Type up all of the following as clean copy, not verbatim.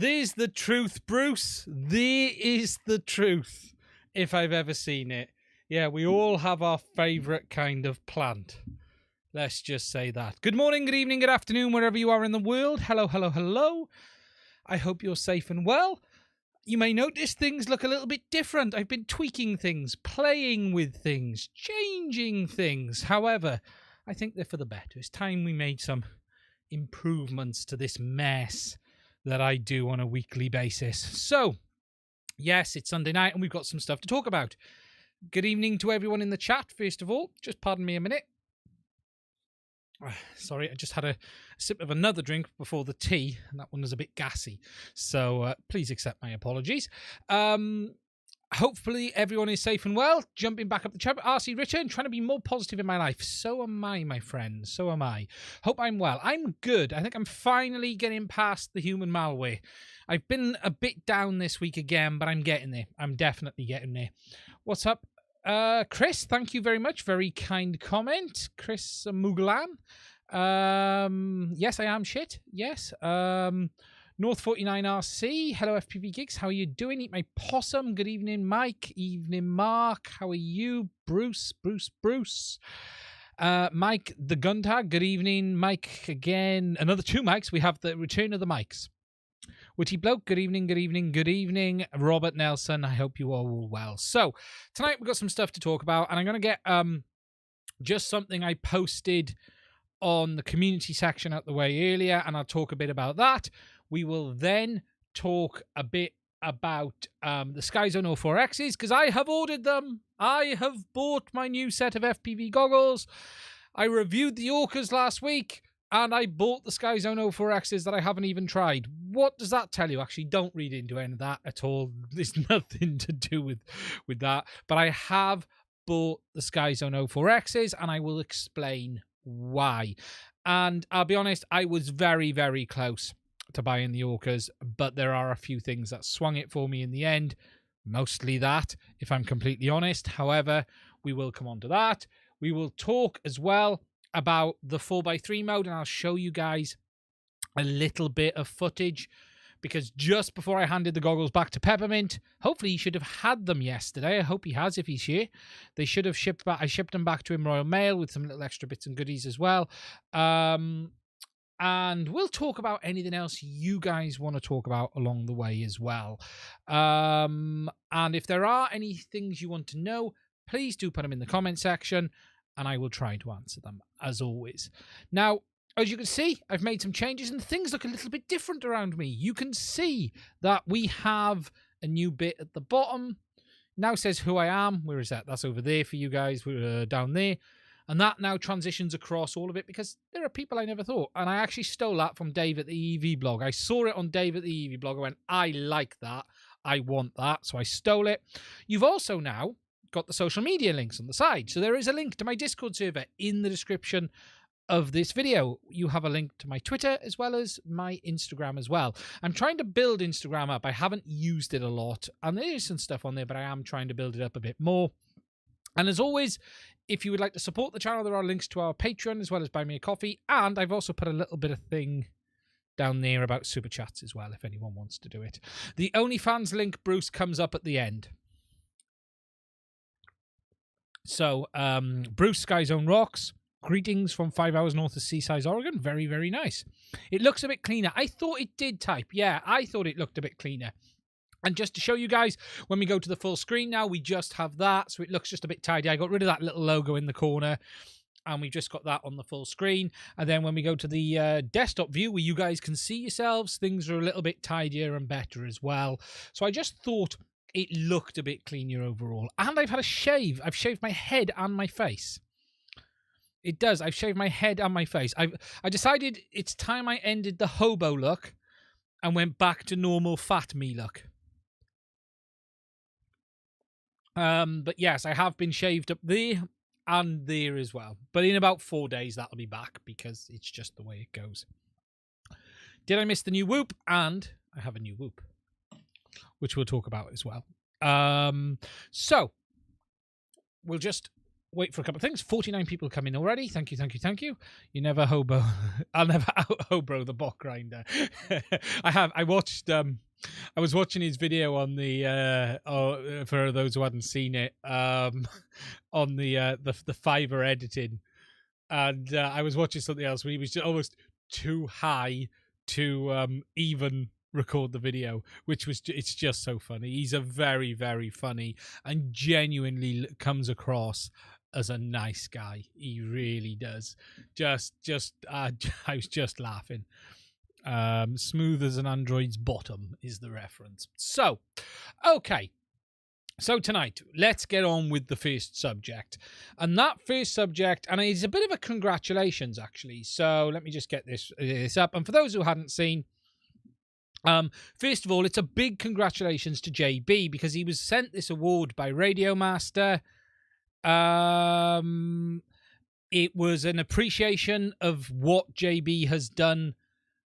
There's the truth, Bruce. There is the truth, if I've ever seen it. Yeah, we all have our favourite kind of plant. Let's just say that. Good morning, good evening, good afternoon, wherever you are in the world. Hello, hello, hello. I hope you're safe and well. You may notice things look a little bit different. I've been tweaking things, playing with things, changing things. However, I think they're for the better. It's time we made some improvements to this mess that I do on a weekly basis. So, yes, it's Sunday night and we've got some stuff to talk about. Good evening to everyone in the chat, first of all. Just pardon me a minute. Sorry, I just had a sip of another drink before the tea, and that one was a bit gassy. So please accept my apologies. Hopefully everyone is safe and well. Jumping back up the chat. RC Richard, trying to be more positive in my life. So am I, my friend. So am I. Hope I'm well. I'm good. I think I'm finally getting past the human malware. I've been a bit down this week again, but I'm getting there. I'm definitely getting there. What's up? Chris, thank you very much. Very kind comment. Chris Mugalan. Yes, I am shit. Yes. North 49RC. Hello, FPV Gigs. How are you doing? Eat my possum. Good evening, Mike. Evening, Mark. How are you? Bruce. Mike, the gun tag. Good evening, Mike. Again, another two mics. We have the return of the mics. Witty Bloke, good evening, good evening, good evening. Robert Nelson, I hope you are all well. So, tonight we've got some stuff to talk about, and I'm going to get just something I posted on the community section out the way earlier, and I'll talk a bit about that. We will then talk a bit about the Skyzone O4Xs, because I have ordered them. I have bought my new set of FPV goggles. I reviewed the Orqas last week. And I bought the Skyzone O4Xs that I haven't even tried. What does that tell you? Actually, don't read into any of that at all. There's nothing to do with that. But I have bought the Skyzone O4Xs, and I will explain why. And I'll be honest, I was very, very close to buying the Orqas, but there are a few things that swung it for me in the end. Mostly that, if I'm completely honest. However, we will come on to that. We will talk as well about the 4x3 mode, and I'll show you guys a little bit of footage, because just before I handed the goggles back to Peppermint, hopefully he should have had them yesterday. I hope he has if he's here. They should have shipped back. I shipped them back to him Royal Mail with some little extra bits and goodies as well. And we'll talk about anything else you guys want to talk about along the way as well. And if there are any things you want to know, please do put them in the comment section, and I will try to answer them, as always. Now, as you can see, I've made some changes, and things look a little bit different around me. You can see that we have a new bit at the bottom. Now says who I am. Where is that? That's over there for you guys. We're down there. And that now transitions across all of it, because there are people I never thought. And I actually stole that from Dave at the EV blog. I saw it on Dave at the EV blog. I went, I like that. I want that. So I stole it. You've also now got the social media links on the side. So there is a link to my Discord server in the description of this video. You have a link to my Twitter as well as my Instagram as well. I'm trying to build Instagram up. I haven't used it a lot, and there is some stuff on there, but I am trying to build it up a bit more. And as always, if you would like to support the channel, there are links to our Patreon as well as Buy Me a Coffee, and I've also put a little bit of thing down there about super chats as well, if anyone wants to do it. The OnlyFans link, Bruce, comes up at the end. So, Bruce Skyzone rocks. Greetings from 5 hours north of Seaside, Oregon. Very, very nice. It looks a bit cleaner. I thought it did type. Yeah, I thought it looked a bit cleaner. And just to show you guys, when we go to the full screen now, we just have that. So it looks just a bit tidy. I got rid of that little logo in the corner, and we've just got that on the full screen. And then when we go to the desktop view, where you guys can see yourselves, things are a little bit tidier and better as well. So I just thought it looked a bit cleaner overall. And I've had a shave. I've shaved my head and my face. It does. I've shaved my head and my face. I decided it's time I ended the hobo look and went back to normal fat me look. But yes, I have been shaved up there and there as well. But in about 4 days, that'll be back, because it's just the way it goes. Did I miss the new whoop? And I have a new whoop, which we'll talk about as well. So we'll just wait for a couple of things. 49 people come in already. Thank you, thank you, thank you. You never hobo. I'll never hobo the bot grinder. I watched. I was watching his video on the. For those who hadn't seen it, on the Fiverr editing, and I was watching something else where he was just almost too high to even record the video, which was it's just so funny. He's a very, very funny and genuinely comes across as a nice guy. He really does. I was just laughing. Smooth as an android's bottom is the reference. So, okay. So tonight, let's get on with the first subject. And that first subject, and it's a bit of a congratulations, actually. So let me just get this up. And for those who hadn't seen, first of all, it's a big congratulations to JB because he was sent this award by Radiomaster. It was an appreciation of what JB has done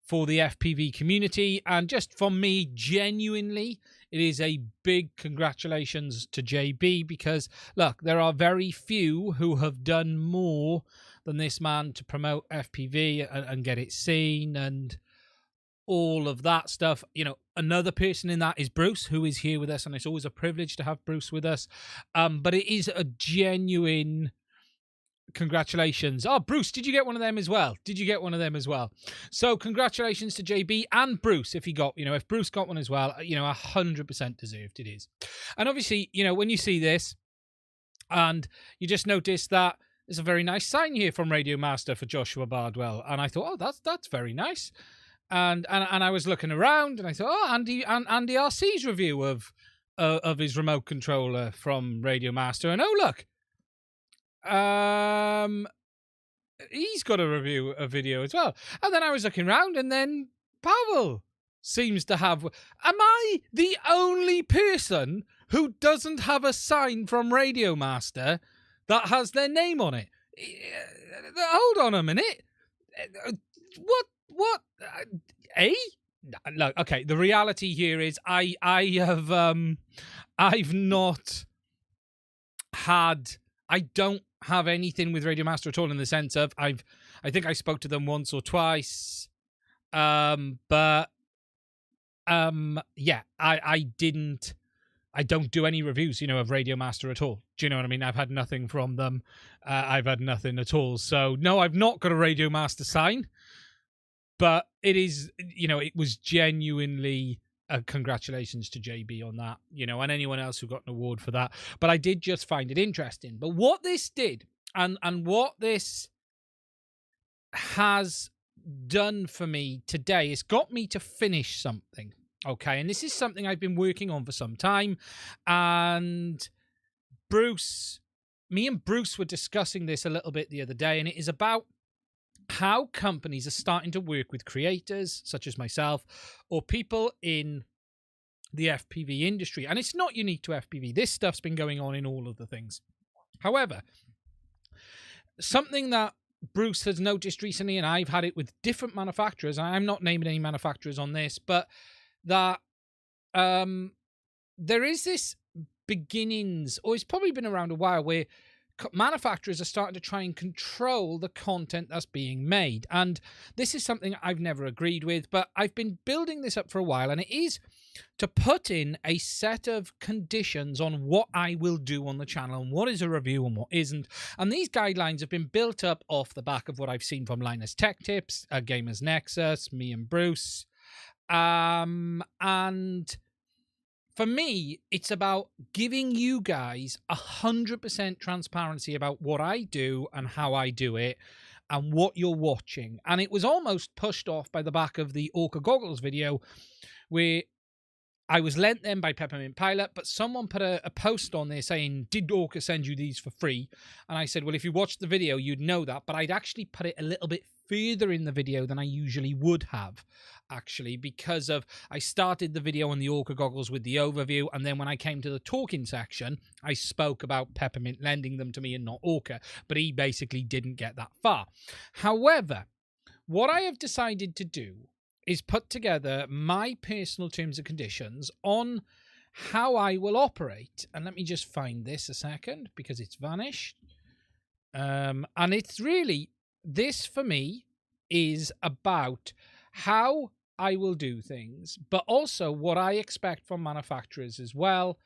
for the FPV community, and just for me, genuinely, it is a big congratulations to JB because, look, there are very few who have done more than this man to promote FPV and get it seen and all of that stuff. You know, another person in that is Bruce, who is here with us, and it's always a privilege to have Bruce with us. But it is a genuine congratulations. Oh, Bruce, did you get one of them as well? So congratulations to JB and Bruce if he got, if Bruce got one as well, 100% deserved it is. And obviously, when you see this and you just notice that there's a very nice sign here from Radiomaster for Joshua Bardwell. And I thought, oh, that's very nice. And I was looking around and I thought, oh, Andy RC's review of his remote controller from Radiomaster. And oh, look, he's got a video as well. And then I was looking around and then Pavel seems to have. Am I the only person who doesn't have a sign from Radiomaster that has their name on it? Hold on a minute. What? Look, okay, the reality here is I've not had. I don't have anything with Radiomaster at all in the sense of I think I spoke to them once or twice. Yeah, I don't do any reviews, of Radiomaster at all. Do you know what I mean? I've had nothing from them. I've had nothing at all. So no, I've not got a Radiomaster sign, but it is, it was genuinely congratulations to JB on that, and anyone else who got an award for that. But I did just find it interesting. But what this did and what this has done for me today is got me to finish something. Okay. And this is something I've been working on for some time. And me and Bruce were discussing this a little bit the other day, and it is about how companies are starting to work with creators such as myself or people in the FPV industry. And it's not unique to FPV. This stuff's been going on in all of the things. However, something that Bruce has noticed recently, and I've had it with different manufacturers, and I'm not naming any manufacturers on this, but that there is this beginnings, or it's probably been around a while, where manufacturers are starting to try and control the content that's being made. And this is something I've never agreed with, but I've been building this up for a while, and it is to put in a set of conditions on what I will do on the channel and what is a review and what isn't. And these guidelines have been built up off the back of what I've seen from Linus Tech Tips, Gamers Nexus, me and Bruce. And for me, it's about giving you guys 100% transparency about what I do and how I do it and what you're watching. And it was almost pushed off by the back of the Orqa goggles video, where I was lent them by Peppermint Pilot, but someone put a post on there saying, did Orqa send you these for free? And I said, well, if you watched the video, you'd know that. But I'd actually put it a little bit further in the video than I usually would have, actually, because of I started the video on the Orqa goggles with the overview, and then when I came to the talking section, I spoke about Peppermint lending them to me and not Orqa, but he basically didn't get that far. However, what I have decided to do is put together my personal terms and conditions on how I will operate. And let me just find this a second because it's vanished. And it's really, this for me is about how I will do things, but also what I expect from manufacturers as well.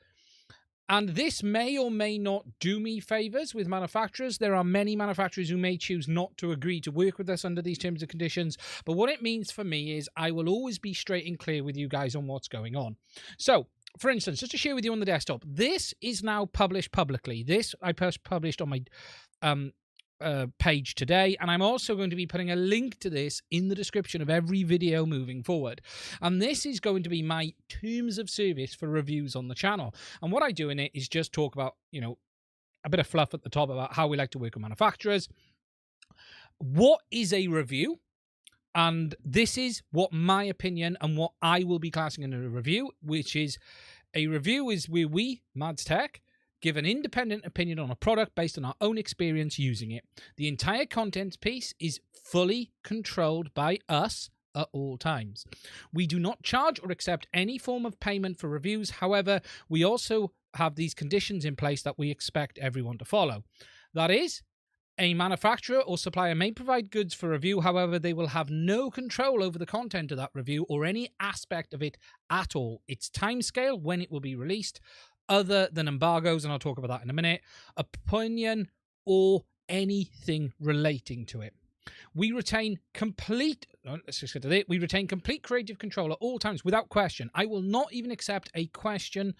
And this may or may not do me favors with manufacturers. There are many manufacturers who may choose not to agree to work with us under these terms and conditions. But what it means for me is I will always be straight and clear with you guys on what's going on. So, for instance, just to share with you on the desktop, this is now published publicly. This I published on my page today, and I'm also going to be putting a link to this in the description of every video moving forward. And this is going to be my terms of service for reviews on the channel. And what I do in it is just talk about, you know, a bit of fluff at the top about how we like to work with manufacturers. What is a review? And this is what my opinion and what I will be classing in a review, which is a review is where we, Mads Tech, give an independent opinion on a product based on our own experience using it. The entire content piece is fully controlled by us at all times. We do not charge or accept any form of payment for reviews. However, we also have these conditions in place that we expect everyone to follow. That is, a manufacturer or supplier may provide goods for review. However, they will have no control over the content of that review or any aspect of it at all. Its timescale, when it will be released, other than embargoes, and I'll talk about that in a minute, opinion, or anything relating to it. We retain complete, let's just get to it. We retain complete creative control at all times without question. I will not even accept a question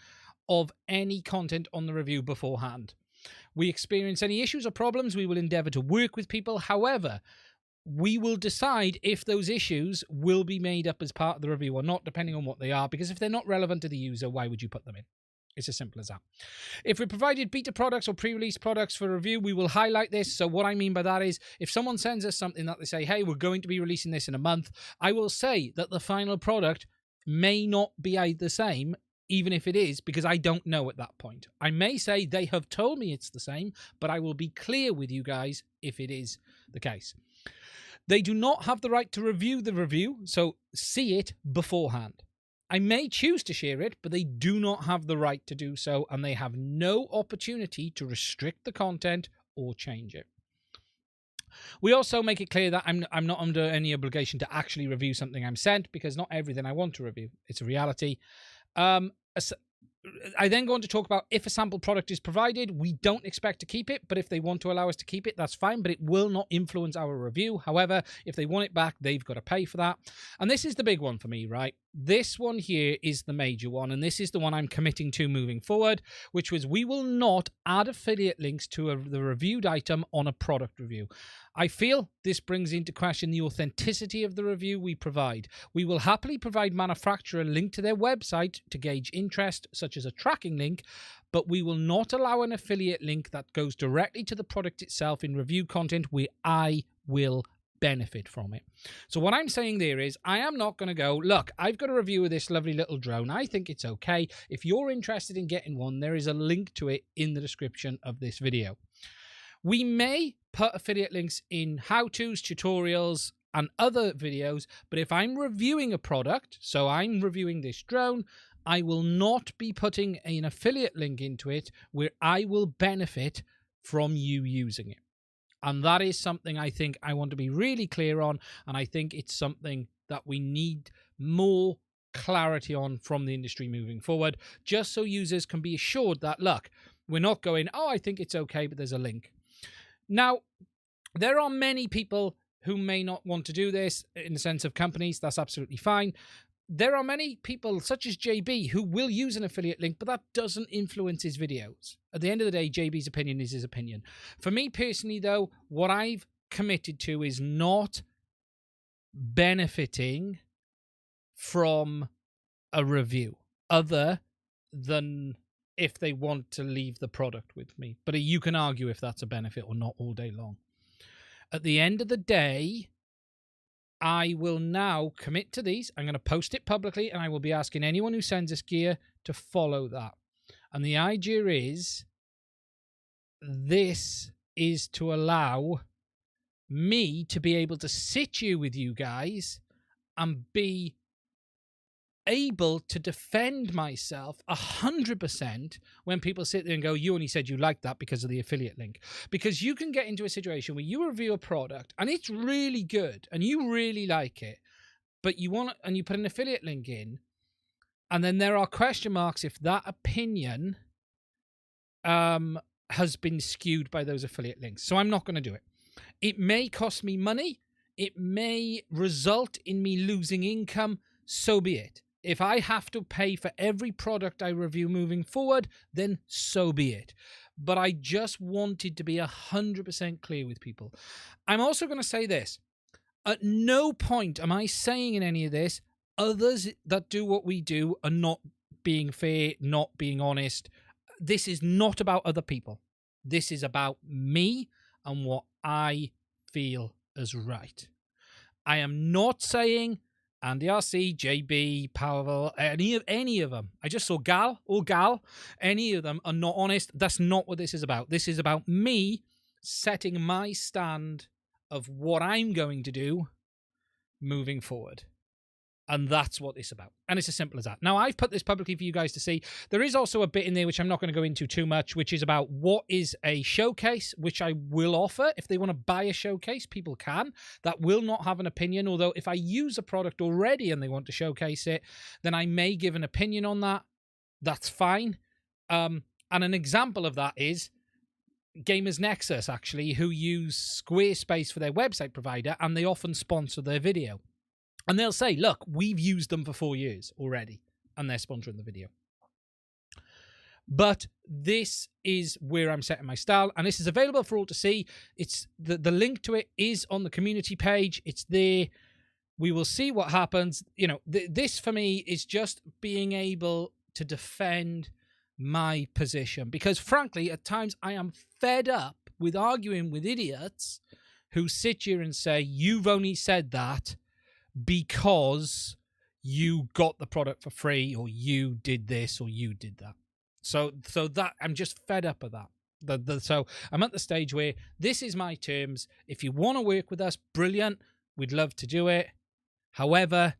of any content on the review beforehand. We experience any issues or problems, we will endeavor to work with people. However, we will decide if those issues will be made up as part of the review or not, depending on what they are, because if they're not relevant to the user, why would you put them in? It's as simple as that. If we provided beta products or pre-release products for review, we will highlight this. So what I mean by that is if someone sends us something that they say, hey, we're going to be releasing this in a month, I will say that the final product may not be the same, even if it is, because I don't know at that point. I may say they have told me it's the same, but I will be clear with you guys if it is the case. They do not have the right to review the review, so see it beforehand. I may choose to share it, but they do not have the right to do so, and they have no opportunity to restrict the content or change it. We also make it clear that I'm not under any obligation to actually review something I'm sent, because not everything I want to review. It's a reality. I then go on to talk about if a sample product is provided, we don't expect to keep it, but if they want to allow us to keep it, that's fine, but it will not influence our review. However, if they want it back, they've got to pay for that. And this is the big one for me, right? This one here is the major one, and this is the one I'm committing to moving forward, which was we will not add affiliate links to the reviewed item on a product review. I feel this brings into question the authenticity of the review we provide. We will happily provide manufacturer a link to their website to gauge interest, such as a tracking link, but we will not allow an affiliate link that goes directly to the product itself in review content where I will benefit from it. So what I'm saying there is I am not going to go, look, I've got a review of this lovely little drone. I think it's okay. If you're interested in getting one, there is a link to it in the description of this video. We may put affiliate links in how-tos, tutorials, and other videos, but if I'm reviewing a product, so I'm reviewing this drone, I will not be putting an affiliate link into it where I will benefit from you using it. And that is something I think I want to be really clear on, and I think it's something that we need more clarity on from the industry moving forward, just so users can be assured that, look, we're not going, oh, I think it's okay, but there's a link. Now, there are many people who may not want to do this in the sense of companies. That's absolutely fine. There are many people, such as JB, who will use an affiliate link, but that doesn't influence his videos. At the end of the day, JB's opinion is his opinion. For me personally, though, what I've committed to is not benefiting from a review, other than if they want to leave the product with me. But you can argue if that's a benefit or not all day long. At the end of the day, I will now commit to these. I'm going to post it publicly, and I will be asking anyone who sends us gear to follow that. And the idea is, this is to allow me to be able to sit here with you guys and be able to defend myself 100% when people sit there and go, you only said you liked that because of the affiliate link. Because you can get into a situation where you review a product and it's really good and you really like it, but you want, and you put an affiliate link in, and then there are question marks if that opinion has been skewed by those affiliate links. So I'm not going to do it. It may cost me money. It may result in me losing income. So be it. If I have to pay for every product I review moving forward, then so be it. But I just wanted to be 100% clear with people. I'm also going to say this. At no point am I saying in any of this, others that do what we do are not being fair, not being honest. This is not about other people. This is about me and what I feel is right. I am not saying Andy RC, JB, Powerful, any of them. I just saw Gal or Gal. Any of them are not honest. That's not what this is about. This is about me setting my stand of what I'm going to do moving forward. And that's what it's about. And it's as simple as that. Now, I've put this publicly for you guys to see. There is also a bit in there, which I'm not going to go into too much, which is about what is a showcase, which I will offer. If they want to buy a showcase, people can. That will not have an opinion. Although if I use a product already and they want to showcase it, then I may give an opinion on that. That's fine. And an example of that is Gamers Nexus, actually, who use Squarespace for their website provider, and they often sponsor their video. And they'll say, look, we've used them for 4 years already, and they're sponsoring the video. But this is where I'm setting my style, and this is available for all to see. It's the link to it is on the community page. It's there. We will see what happens. You know, this for me is just being able to defend my position, because frankly, at times I am fed up with arguing with idiots who sit here and say, you've only said that because you got the product for free, or you did this, or you did that. So that I'm just fed up of that. So I'm at the stage where this is my terms. If you want to work with us, brilliant. We'd love to do it. However,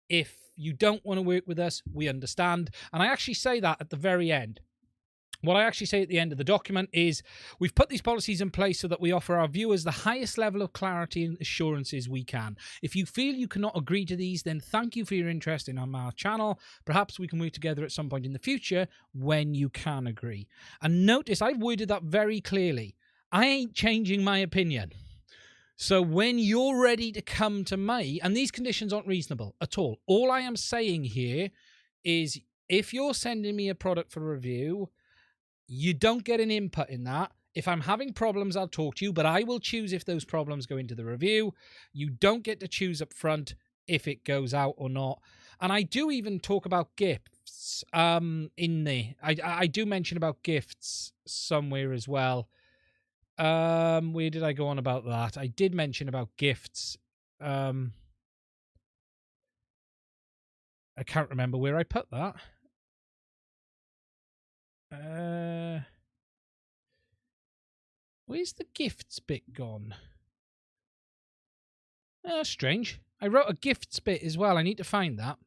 if you don't want to work with us, we understand. And I actually say that at the very end. What I actually say at the end of the document is we've put these policies in place so that we offer our viewers the highest level of clarity and assurances we can. If you feel you cannot agree to these, then thank you for your interest in our channel. Perhaps we can work together at some point in the future when you can agree. And notice I've worded that very clearly. I ain't changing my opinion. So when you're ready to come to me, and these conditions aren't reasonable at all I am saying here is if you're sending me a product for review, you don't get an input in that. If I'm having problems, I'll talk to you, but I will choose if those problems go into the review. You don't get to choose up front if it goes out or not. And I do even talk about gifts in there. I do mention about gifts somewhere as well. Where did I go on about that? I did mention about gifts. I can't remember where I put that. Where's the gifts bit gone? Strange. I wrote a gifts bit as well. I need to find that.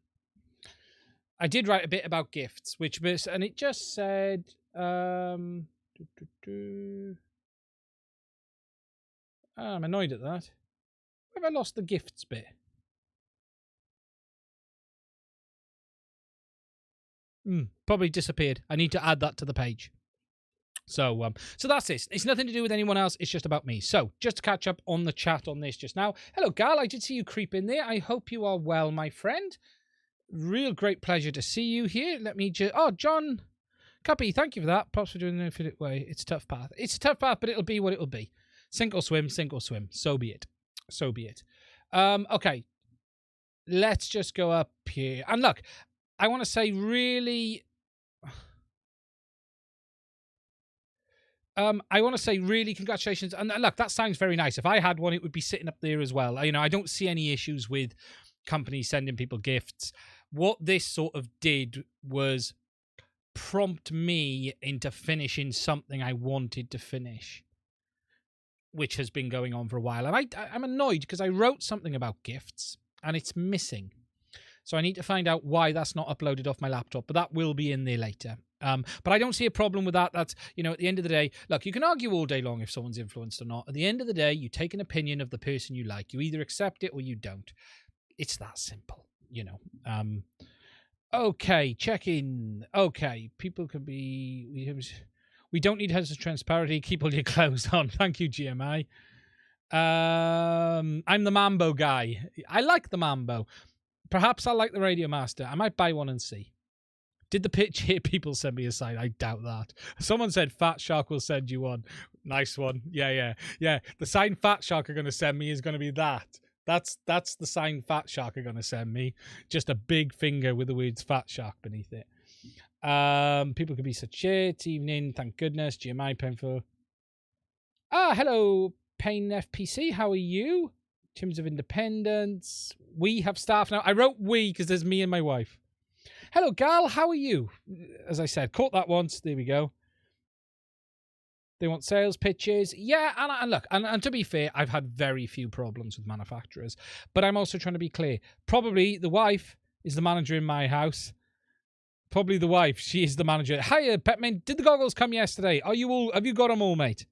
I did write a bit about gifts, and it just said, I'm annoyed at that. Where have I lost the gifts bit? Probably disappeared. I need to add that to the page. So that's it. It's nothing to do with anyone else. It's just about me. So just to catch up on the chat on this just now. Hello, Gal. I did see you creep in there. I hope you are well, my friend. Real great pleasure to see you here. Let me just... Oh, John Cuppy, thank you for that. Props for doing the infinite way. It's a tough path. It's a tough path, but it'll be what it'll be. Sink or swim, sink or swim. So be it. So be it. Okay. Let's just go up here. And look, I want to say really... I want to say really congratulations. And look, that sounds very nice. If I had one, it would be sitting up there as well. You know, I don't see any issues with companies sending people gifts. What this sort of did was prompt me into finishing something I wanted to finish, which has been going on for a while. And I'm annoyed because I wrote something about gifts and it's missing. So I need to find out why that's not uploaded off my laptop, but that will be in there later. But I don't see a problem with that. That's, you know, at the end of the day, look, you can argue all day long if someone's influenced or not. At the end of the day, you take an opinion of the person you like. You either accept it or you don't. It's that simple, you know. Okay, check in. Okay, people could be... We don't need heads of transparency. Keep all your clothes on. Thank you, GMI. I'm the Mambo guy. I like the Mambo. Perhaps I like the Radiomaster. I might buy one and see. Did the pitch here people send me a sign? I doubt that. Someone said Fat Shark will send you one. Nice one. Yeah. The sign Fat Shark are going to send me is going to be that. That's the sign Fat Shark are going to send me. Just a big finger with the words Fat Shark beneath it. People could be such shit. Evening. Thank goodness. GMI painful. Hello, Pain FPC. How are you? Terms of Independence. We have staff now. I wrote we because there's me and my wife. Hello, Gal. How are you? As I said, caught that once. There we go. They want sales pitches. Yeah, and look, and to be fair, I've had very few problems with manufacturers. But I'm also trying to be clear. Probably the wife is the manager in my house. Probably the wife. She is the manager. Hiya, Petman. Did the goggles come yesterday? Are you all? Have you got them all, mate?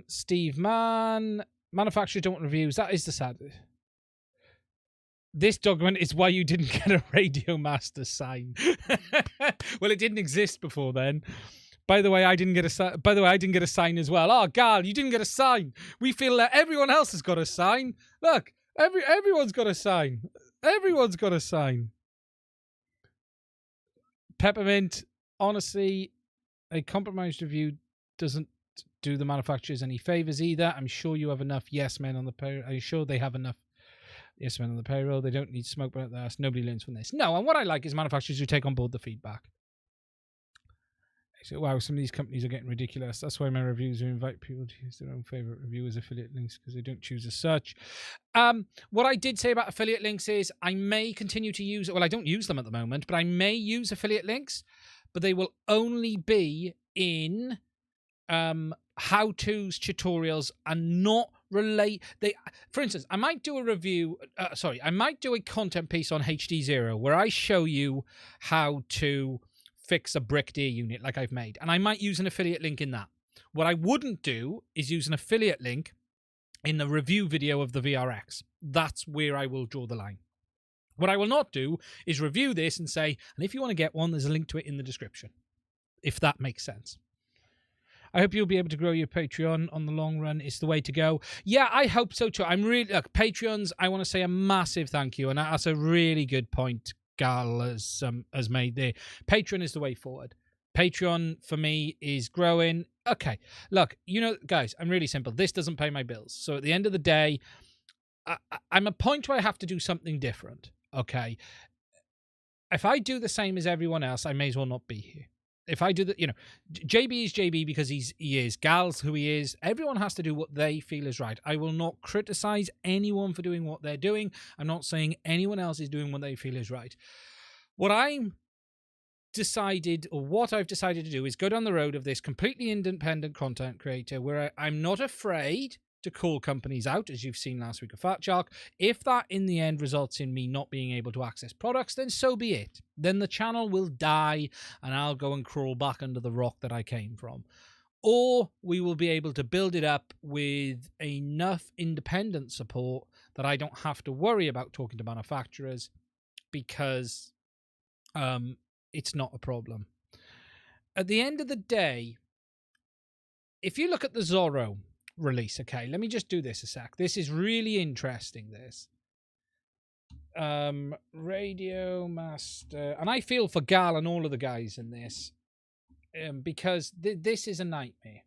Steve Mann. Manufacturers don't want reviews. That is the sad. This document is why you didn't get a Radiomaster sign. Well, it didn't exist before then. By the way, I didn't get a sign as well. Oh, Gal, you didn't get a sign. We feel that everyone else has got a sign. Look, everyone's got a sign. Everyone's got a sign. Peppermint, honestly, a compromised review doesn't do the manufacturers any favors either. I'm sure you have enough yes men on the payroll. I'm sure they have enough yes men on the payroll. They don't need smoke but that's nobody learns from this. No, and what I like is manufacturers who take on board the feedback. So, wow, some of these companies are getting ridiculous. That's why my reviews invite people to use their own favorite reviewers affiliate links because they don't choose as such. What I did say about affiliate links is I may continue to use, well, I don't use them at the moment, but I may use affiliate links, but they will only be in how-tos, tutorials, and not relate. For instance, I might do a review. I might do a content piece on HD0 where I show you how to fix a brick deer unit like I've made, and I might use an affiliate link in that. What I wouldn't do is use an affiliate link in the review video of the VRX. That's where I will draw the line. What I will not do is review this and say, and if you want to get one, there's a link to it in the description, if that makes sense. I hope you'll be able to grow your Patreon on the long run. It's the way to go. Yeah, I hope so too. I'm really, look, Patreons, I want to say a massive thank you, and that's a really good point Gal has made there. Patreon is the way forward. Patreon for me is growing. Okay, look, you know, guys, I'm really simple. This doesn't pay my bills. So at the end of the day, I'm at a point where I have to do something different. Okay, if I do the same as everyone else, I may as well not be here. If I do that, you know, JB is JB because he is. Gal's who he is. Everyone has to do what they feel is right. I will not criticize anyone for doing what they're doing. I'm not saying anyone else is doing what they feel is right. What I've decided to do is go down the road of this completely independent content creator where I'm not afraid to call companies out, as you've seen last week of Fat Shark. If that in the end results in me not being able to access products, then so be it. Then the channel will die and I'll go and crawl back under the rock that I came from. Or we will be able to build it up with enough independent support that I don't have to worry about talking to manufacturers because it's not a problem. At the end of the day, if you look at the Zorro release, okay, let me just do this a sec. This is really interesting, this. Radiomaster. And I feel for Gal and all of the guys in this because this is a nightmare.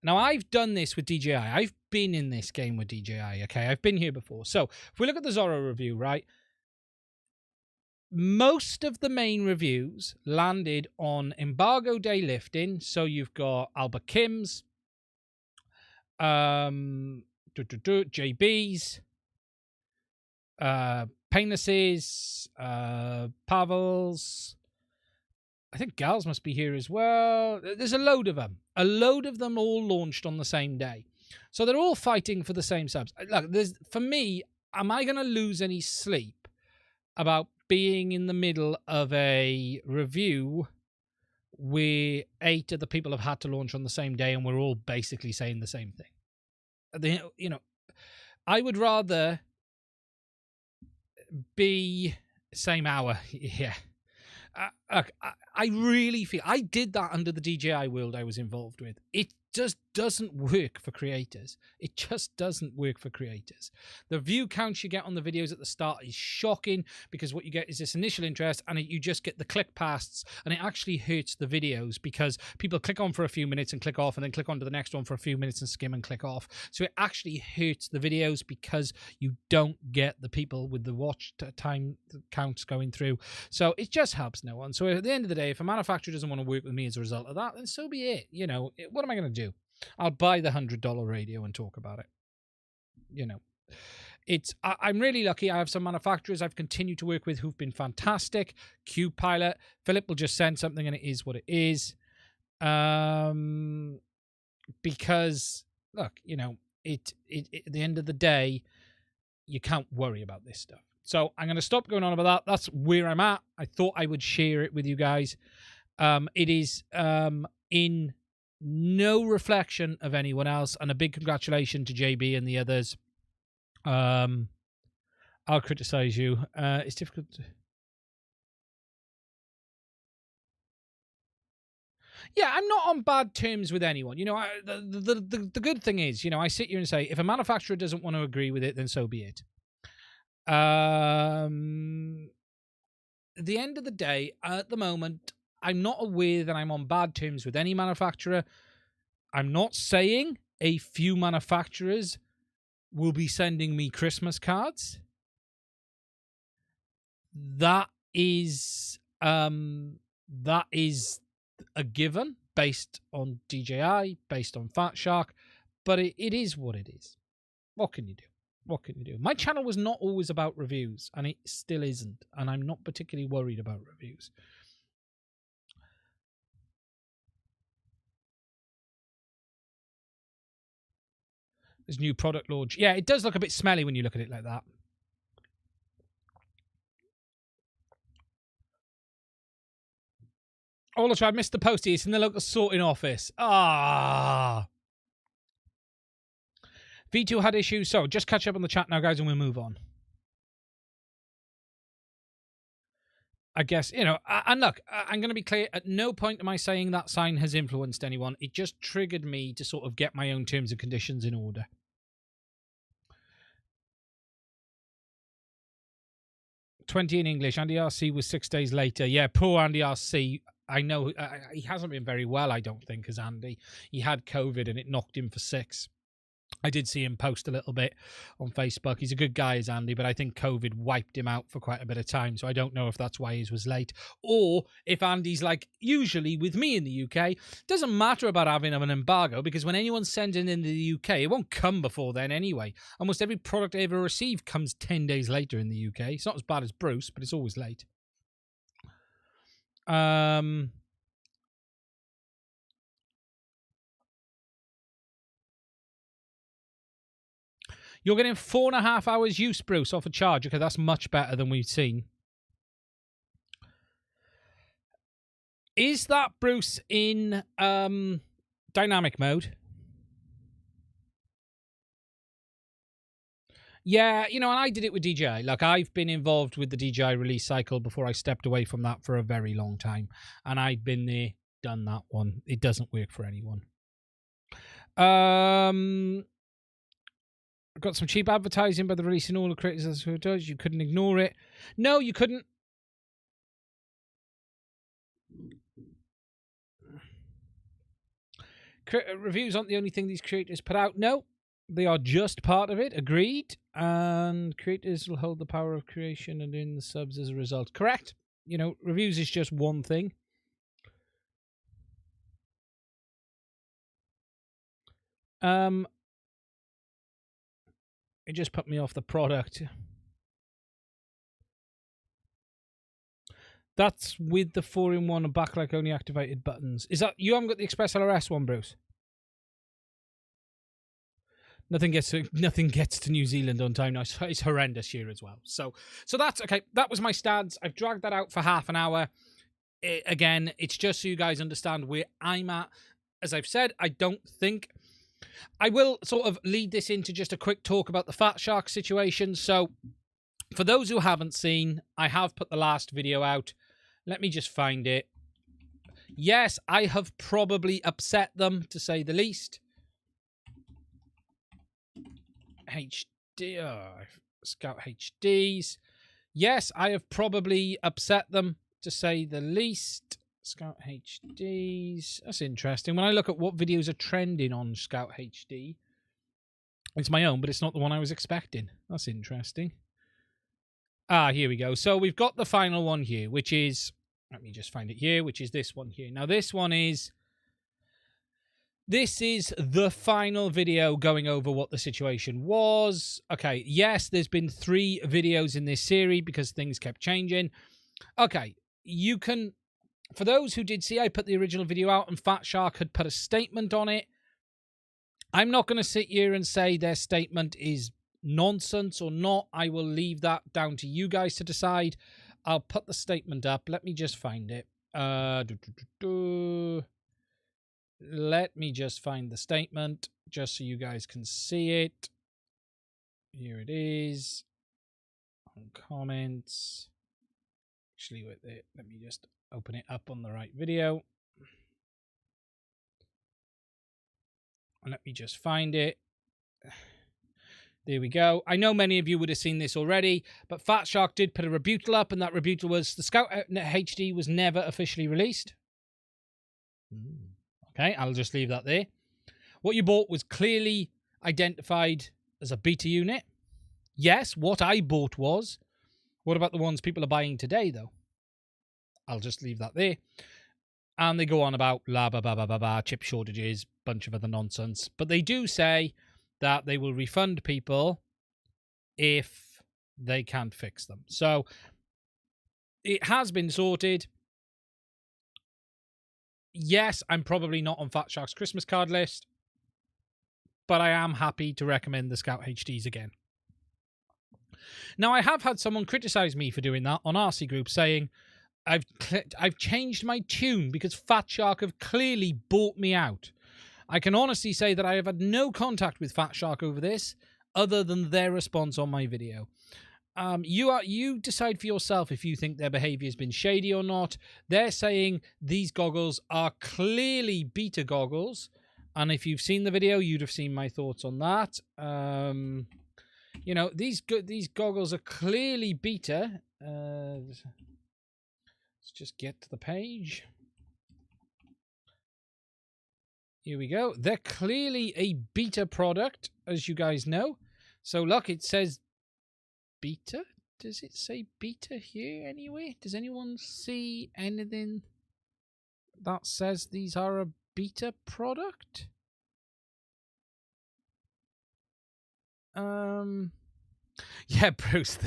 Now, I've done this with DJI. I've been in this game with DJI, okay? I've been here before. So, if we look at the Zorro review, right? Most of the main reviews landed on embargo day lifting. So you've got Albert Kim's, JB's, Painless's, Pavel's, I think Gals must be here as well. There's a load of them. A load of them all launched on the same day. So they're all fighting for the same subs. Look, for me, am I going to lose any sleep about being in the middle of a review where 8 of the people have had to launch on the same day and we're all basically saying the same thing? You know, I would rather be same hour. Yeah. I really feel I did that under the DJI world I was involved with. It just doesn't work for creators. It just doesn't work for creators. The view counts you get on the videos at the start is shocking because what you get is this initial interest and you just get the click pasts, and it actually hurts the videos because people click on for a few minutes and click off and then click on to the next one for a few minutes and skim and click off. So it actually hurts the videos because you don't get the people with the watch time counts going through. So it just helps no one. So at the end of the day, if a manufacturer doesn't want to work with me as a result of that, then so be it. You know, what am I going to do? I'll buy the $100 radio and talk about it. You know, I'm really lucky. I have some manufacturers I've continued to work with who've been fantastic. Cube Pilot, Philip will just send something and it is what it is. Because look, you know, it at the end of the day, you can't worry about this stuff. So I'm going to stop going on about that. That's where I'm at. I thought I would share it with you guys. It is in no reflection of anyone else, and a big congratulations to JB and the others. I'll criticize you. It's difficult. Yeah, I'm not on bad terms with anyone. You know, the good thing is, you know, I sit here and say, if a manufacturer doesn't want to agree with it, then so be it. At the end of the day, at the moment, I'm not aware that I'm on bad terms with any manufacturer. I'm not saying a few manufacturers will be sending me Christmas cards. That is a given based on DJI, based on Fat Shark, but it is what it is. What can you do? What can you do? My channel was not always about reviews, and it still isn't, and I'm not particularly worried about reviews. There's new product launch. Yeah, it does look a bit smelly when you look at it like that. Oh, look, I missed the postie. It's in the local sorting office. Ah. V2 had issues. So just catch up on the chat now, guys, and we'll move on. I guess, you know, and look, I'm going to be clear. At no point am I saying that sign has influenced anyone. It just triggered me to sort of get my own terms and conditions in order. $20 in English. Andy RC was 6 days later. Yeah, poor Andy RC. I know he hasn't been very well, I don't think, as Andy. He had COVID and it knocked him for 6. I did see him post a little bit on Facebook. He's a good guy, as Andy, but I think COVID wiped him out for quite a bit of time. So I don't know if that's why he was late. Or if Andy's like, usually with me in the UK, doesn't matter about having an embargo, because when anyone's sending in the UK, it won't come before then anyway. Almost every product I ever received comes 10 days later in the UK. It's not as bad as Bruce, but it's always late. You're getting 4.5 hours use, Bruce, off a charge. Okay, that's much better than we've seen. Is that, Bruce, in dynamic mode? Yeah, you know, and I did it with DJI. Like, I've been involved with the DJI release cycle before I stepped away from that for a very long time. And I've been there, done that one. It doesn't work for anyone. Got some cheap advertising by the releasing all the creators as who does. You couldn't ignore it. No, you couldn't. Reviews aren't the only thing these creators put out. No, they are just part of it. Agreed. And creators will hold the power of creation and earn the subs as a result. Correct. You know, reviews is just one thing. It just put me off the product. That's with the 4-in-1 and backlight only activated buttons. Is that you haven't got the Express LRS one, Bruce? Nothing gets to New Zealand on time now. It's horrendous here as well. So that's okay. That was my stats. I've dragged that out for half an hour. Again, it's just so you guys understand where I'm at. As I've said, I don't think I will sort of lead this into just a quick talk about the Fat Shark situation. So for those who haven't seen, I have put the last video out. Let me just find it. Yes, I have probably upset them, to say the least. HD, Scout HDs. Yes, I have probably upset them, to say the least. Scout HDs. That's interesting. When I look at what videos are trending on Scout HD, it's my own, but it's not the one I was expecting. That's interesting. Here we go. So we've got the final one here, which is, let me just find it here, which is this one here. Now this is the final video going over what the situation was. Okay, yes, there's been 3 videos in this series because things kept changing. Okay, you can, for those who did see, I put the original video out and Fat Shark had put a statement on it. I'm not going to sit here and say their statement is nonsense or not. I will leave that down to you guys to decide. I'll put the statement up. Let me just find it. Let me just find the statement just so you guys can see it. Here it is. On comments. Actually, with it, let me just open it up on the right video. Let me just find it. There we go. I know many of you would have seen this already, but Fat Shark did put a rebuttal up, and that rebuttal was the Scout HD was never officially released. Okay, I'll just leave that there. What you bought was clearly identified as a beta unit. Yes, what I bought was. What about the ones people are buying today, though? I'll just leave that there. And they go on about blah, blah, blah, blah, blah, blah, chip shortages, bunch of other nonsense. But they do say that they will refund people if they can't fix them. So it has been sorted. Yes, I'm probably not on Fat Shark's Christmas card list, but I am happy to recommend the Scout HDs again. Now, I have had someone criticize me for doing that on RC Group, saying I've changed my tune because Fat Shark have clearly bought me out. I can honestly say that I have had no contact with Fat Shark over this, other than their response on my video. You decide for yourself if you think their behavior has been shady or not. They're saying these goggles are clearly beta goggles, and if you've seen the video, you'd have seen my thoughts on that. You know, these goggles are clearly beta. Let's just get to the page. Here we go. They're clearly a beta product, as you guys know. So look, it says beta. Does it say beta here anyway? Does anyone see anything that says these are a beta product? Yeah, Bruce,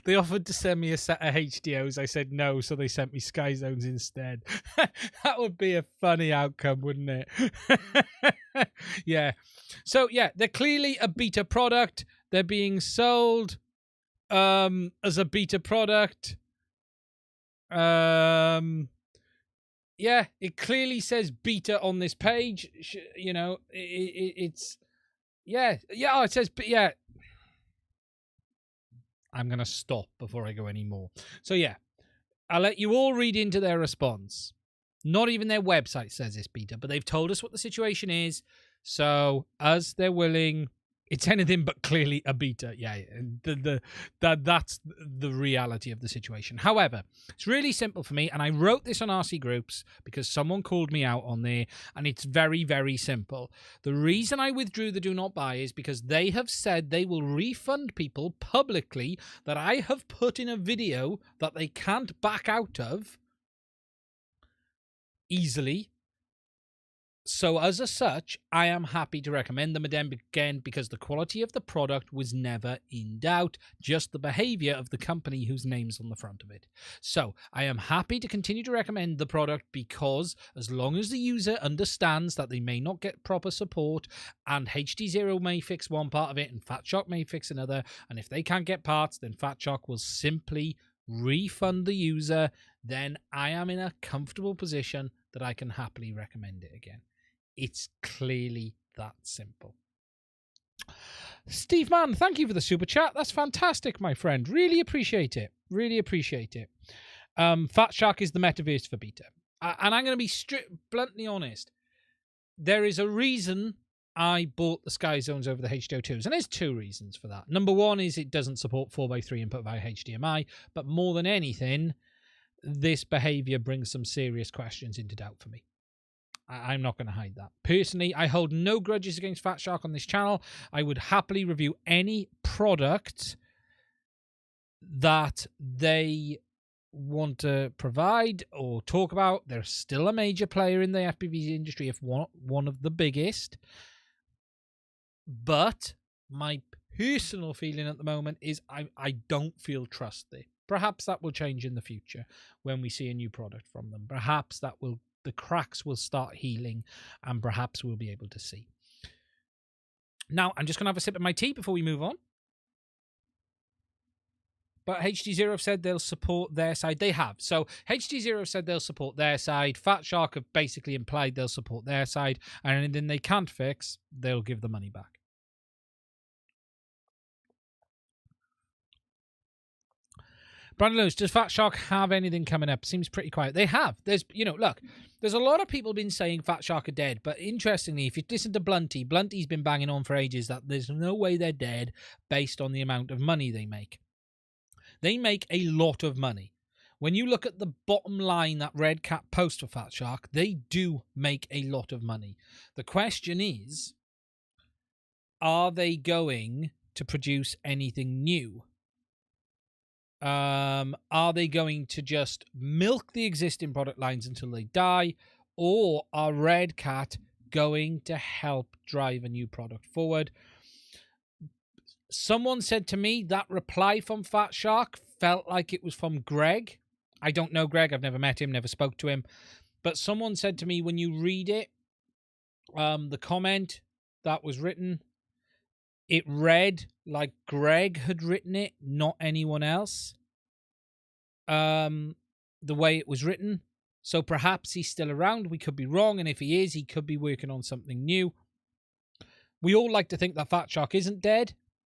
they offered to send me a set of HDOs. I said no, so they sent me Skyzones instead. That would be a funny outcome, wouldn't it? Yeah. So, yeah, they're clearly a beta product. They're being sold as a beta product. Yeah, it clearly says beta on this page. You know, it's... Yeah, oh, it says... Yeah. I'm going to stop before I go any more. So, yeah, I'll let you all read into their response. Not even their website says it's beta, but they've told us what the situation is. So, as they're willing, it's anything but clearly a beta. Yeah, that's the reality of the situation. However, it's really simple for me, and I wrote this on RC Groups because someone called me out on there, and it's very, very simple. The reason I withdrew the do not buy is because they have said they will refund people publicly that I have put in a video that they can't back out of easily So as a such, I am happy to recommend them again because the quality of the product was never in doubt, just the behavior of the company whose name's on the front of it. So I am happy to continue to recommend the product because as long as the user understands that they may not get proper support and HD0 may fix one part of it and Fatshark may fix another, and if they can't get parts, then Fatshark will simply refund the user, then I am in a comfortable position that I can happily recommend it again. It's clearly that simple. Steve Mann, thank you for the super chat. That's fantastic, my friend. Really appreciate it. Really appreciate it. Fatshark is the metaverse for beta. And I'm going to be bluntly honest. There is a reason I bought the Skyzones over the H202s. And there's two reasons for that. Number one is it doesn't support 4x3 input via HDMI. But more than anything, this behavior brings some serious questions into doubt for me. I'm not going to hide that. Personally, I hold no grudges against Fatshark on this channel. I would happily review any product that they want to provide or talk about. They're still a major player in the FPV industry, if one of the biggest. But my personal feeling at the moment is I don't feel trusty. Perhaps that will change in the future when we see a new product from them. Perhaps the cracks will start healing and perhaps we'll be able to see. Now, I'm just going to have a sip of my tea before we move on. But HD0 have said they'll support their side. They have. So HD0 have said they'll support their side. Fatshark have basically implied they'll support their side. And anything they can't fix, they'll give the money back. Brandon Lewis, does Fatshark have anything coming up? Seems pretty quiet. They have. There's a lot of people been saying Fatshark are dead, but interestingly, if you listen to Blunty's been banging on for ages that there's no way they're dead based on the amount of money they make. They make a lot of money. When you look at the bottom line, that Red Cat post for Fatshark, they do make a lot of money. The question is, are they going to produce anything new? Are they going to just milk the existing product lines until they die? Or are Red Cat going to help drive a new product forward? Someone said to me that reply from Fatshark felt like it was from Greg. I don't know Greg. I've never met him, never spoke to him. But someone said to me when you read it, the comment that was written, it read like Greg had written it, not anyone else. The way it was written. So perhaps he's still around. We could be wrong. And if he is, he could be working on something new. We all like to think that Fatshark isn't dead.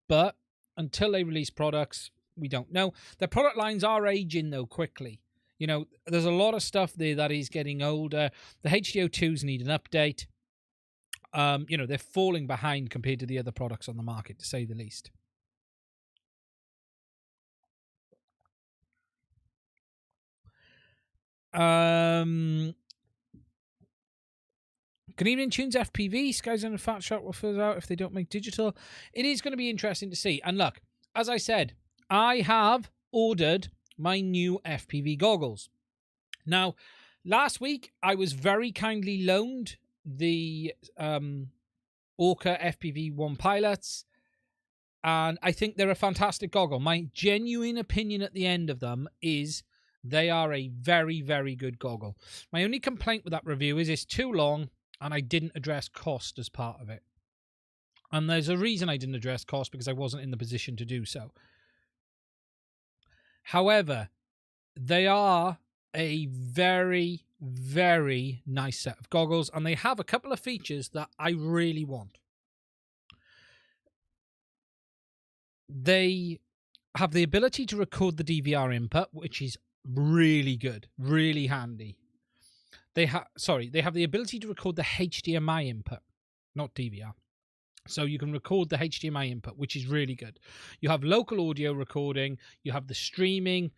But until they release products, we don't know. Their product lines are aging, though, quickly. You know, there's a lot of stuff there that is getting older. The HDO2s need an update. They're falling behind compared to the other products on the market, to say the least. Good evening, Tunes FPV. Skyzone and Fatshark will fill out if they don't make digital. It is going to be interesting to see. And look, as I said, I have ordered my new FPV goggles. Now, last week, I was very kindly loaned the Orqa FPV-1 pilots. And I think they're a fantastic goggle. My genuine opinion at the end of them is they are a very, very good goggle. My only complaint with that review is it's too long and I didn't address cost as part of it. And there's a reason I didn't address cost, because I wasn't in the position to do so. However, they are a very, very nice set of goggles, and they have a couple of features that I really want. They have the ability to record the DVR input, which is really good, really handy. They have the ability to record the HDMI input, not DVR. So you can record the HDMI input, which is really good. You have local audio recording, you have the streaming,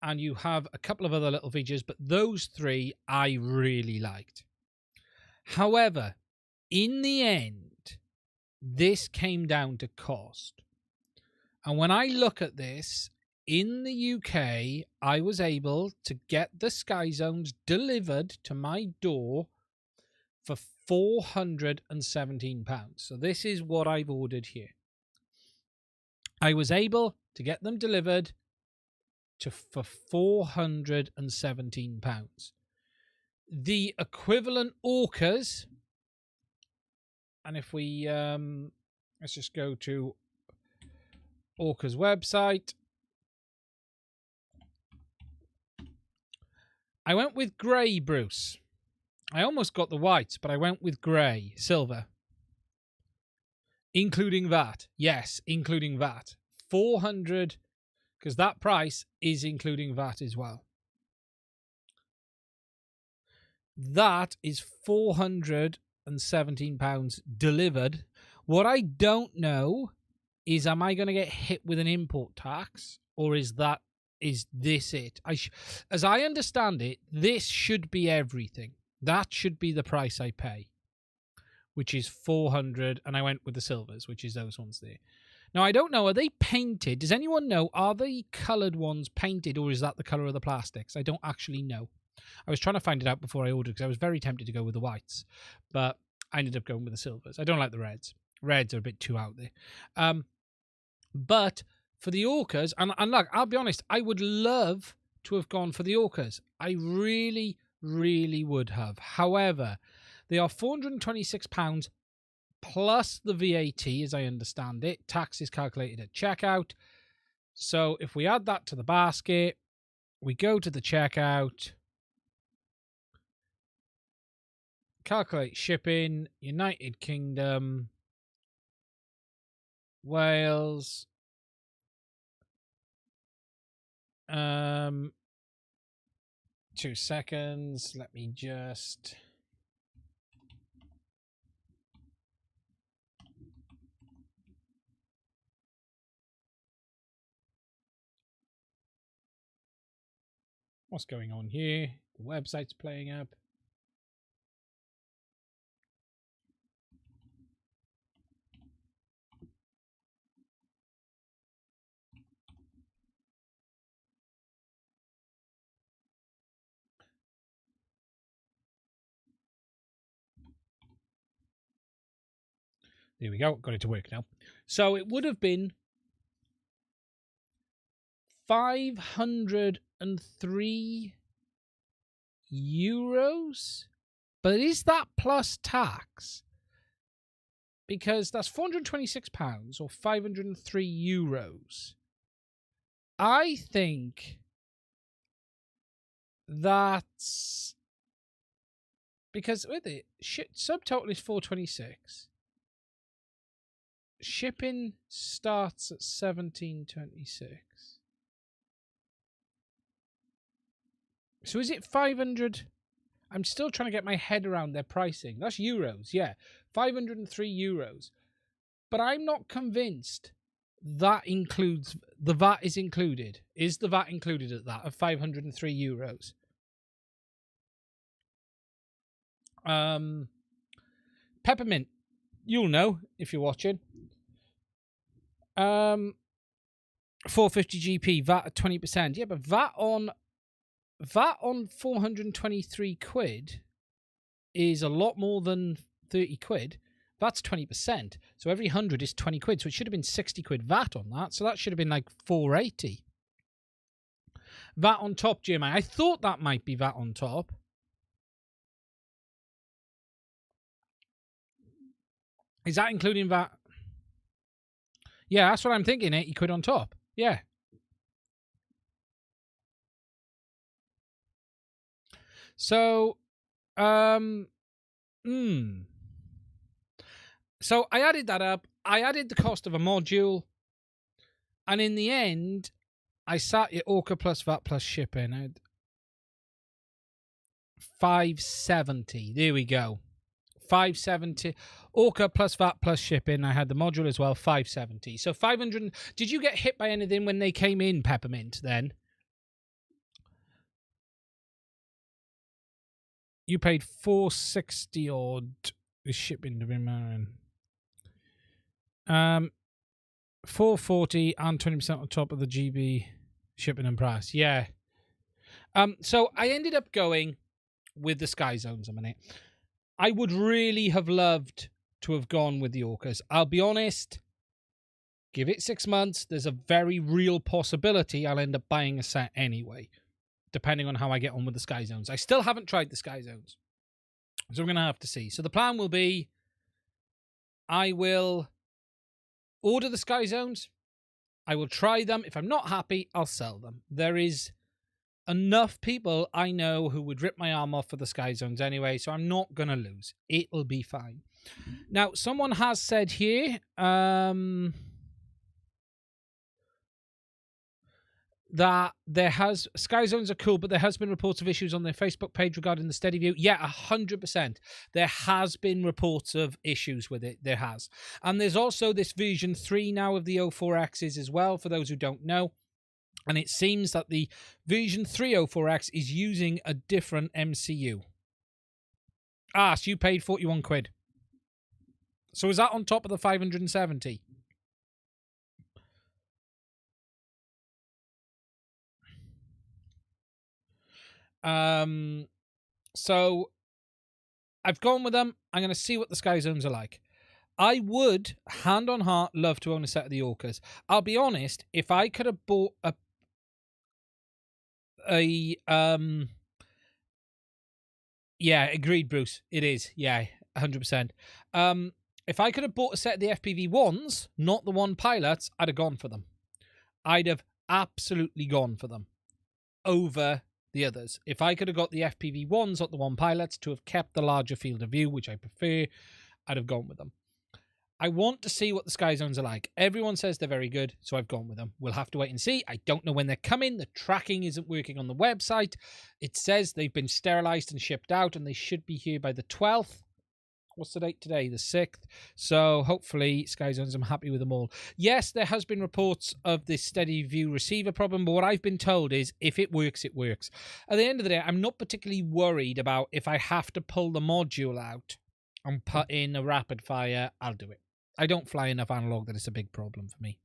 and you have a couple of other little features, but those three I really liked. However, in the end, this came down to cost. And when I look at this, in the UK, I was able to get the Skyzones delivered to my door for £417. So this is what I've ordered here. I was able to get them delivered for £417. The equivalent Orqas, and if we let's just go to Orqa's website. I went with grey, Bruce. I almost got the whites, but I went with grey, silver. Including VAT. Yes, including VAT. 400, because that price is including VAT as well. That is £417 delivered. What I don't know is, am I going to get hit with an import tax, or is this it? As I understand it, this should be everything. That should be the price I pay, which is 400, and I went with the silvers, which is those ones there. Now, I don't know, are they painted? Does anyone know, are the coloured ones painted, or is that the colour of the plastics? I don't actually know. I was trying to find it out before I ordered, because I was very tempted to go with the whites, but I ended up going with the silvers. I don't like the reds. Reds are a bit too out there. But for the Orqas, and look, I'll be honest, I would love to have gone for the Orqas. I really, really would have. However, they are £426 plus the VAT, as I understand it. Tax is calculated at checkout. So if we add that to the basket, we go to the checkout, calculate shipping, United Kingdom, Wales, 2 seconds, let me just... What's going on here? The website's playing up. There we go. Got it to work now. So it would have been €503. But is that plus tax? Because that's £426 or €503. I think that's because with it, subtotal is 426. Shipping starts at 17.26. So is it 500? I'm still trying to get my head around their pricing. That's euros, yeah. €503. But I'm not convinced that includes the VAT is included. Is the VAT included at that of €503? Peppermint, you'll know if you're watching. 450 GP, VAT at 20%. Yeah, but VAT on 423 quid is a lot more than 30 quid. That's 20%. So every 100 is 20 quid. So it should have been 60 quid VAT on that. So that should have been like 480. VAT on top, GMI. I thought that might be VAT on top. Is that including VAT? Yeah, that's what I'm thinking. 80 quid on top. Yeah. So, so I added that up. I added the cost of a module. And in the end, I sat at Orqa plus VAT plus shipping. I had $570. There we go. $570. Orqa plus VAT plus shipping. I had the module as well. $570. So 500. Did you get hit by anything when they came in, Peppermint, then? You paid $460 odd with shipping to be married. $440 and 20% on top of the GB shipping and price. Yeah. So I ended up going with the Skyzones a minute. I would really have loved to have gone with the Orcas. I'll be honest, give it 6 months. There's a very real possibility I'll end up buying a set anyway, depending on how I get on with the Skyzones. I still haven't tried the Skyzones, so we're going to have to see. So the plan will be I will order the Skyzones. I will try them. If I'm not happy, I'll sell them. There is enough people I know who would rip my arm off for the Skyzones anyway, so I'm not going to lose. It'll be fine. Now, someone has said here that Skyzones are cool, but there has been reports of issues on their Facebook page regarding the steady view. Yeah, 100%. There has been reports of issues with it. There has. And there's also this version 3 now of the O4Xs as well, for those who don't know. And it seems that the version 3 O4X is using a different MCU. So you paid 41 quid. So is that on top of the 570? So I've gone with them. I'm going to see what the Skyzones are like. I would, hand on heart, love to own a set of the Orcas. I'll be honest, if I could have bought yeah, agreed, Bruce. It is. Yeah, 100%. If I could have bought a set of the FPV-1s, not the one pilots, I'd have gone for them. I'd have absolutely gone for them over the others. If I could have got the FPV-1s, not the one pilots, to have kept the larger field of view, which I prefer, I'd have gone with them. I want to see what the Skyzones are like. Everyone says they're very good, so I've gone with them. We'll have to wait and see. I don't know when they're coming. The tracking isn't working on the website. It says they've been sterilized and shipped out, and they should be here by the 12th. What's the date today? The 6th. So hopefully, Skyzones, I'm happy with them all. Yes, there has been reports of this steady view receiver problem, but what I've been told is if it works, it works. At the end of the day, I'm not particularly worried about if I have to pull the module out and put in a rapid fire, I'll do it. I don't fly enough analog that it's a big problem for me.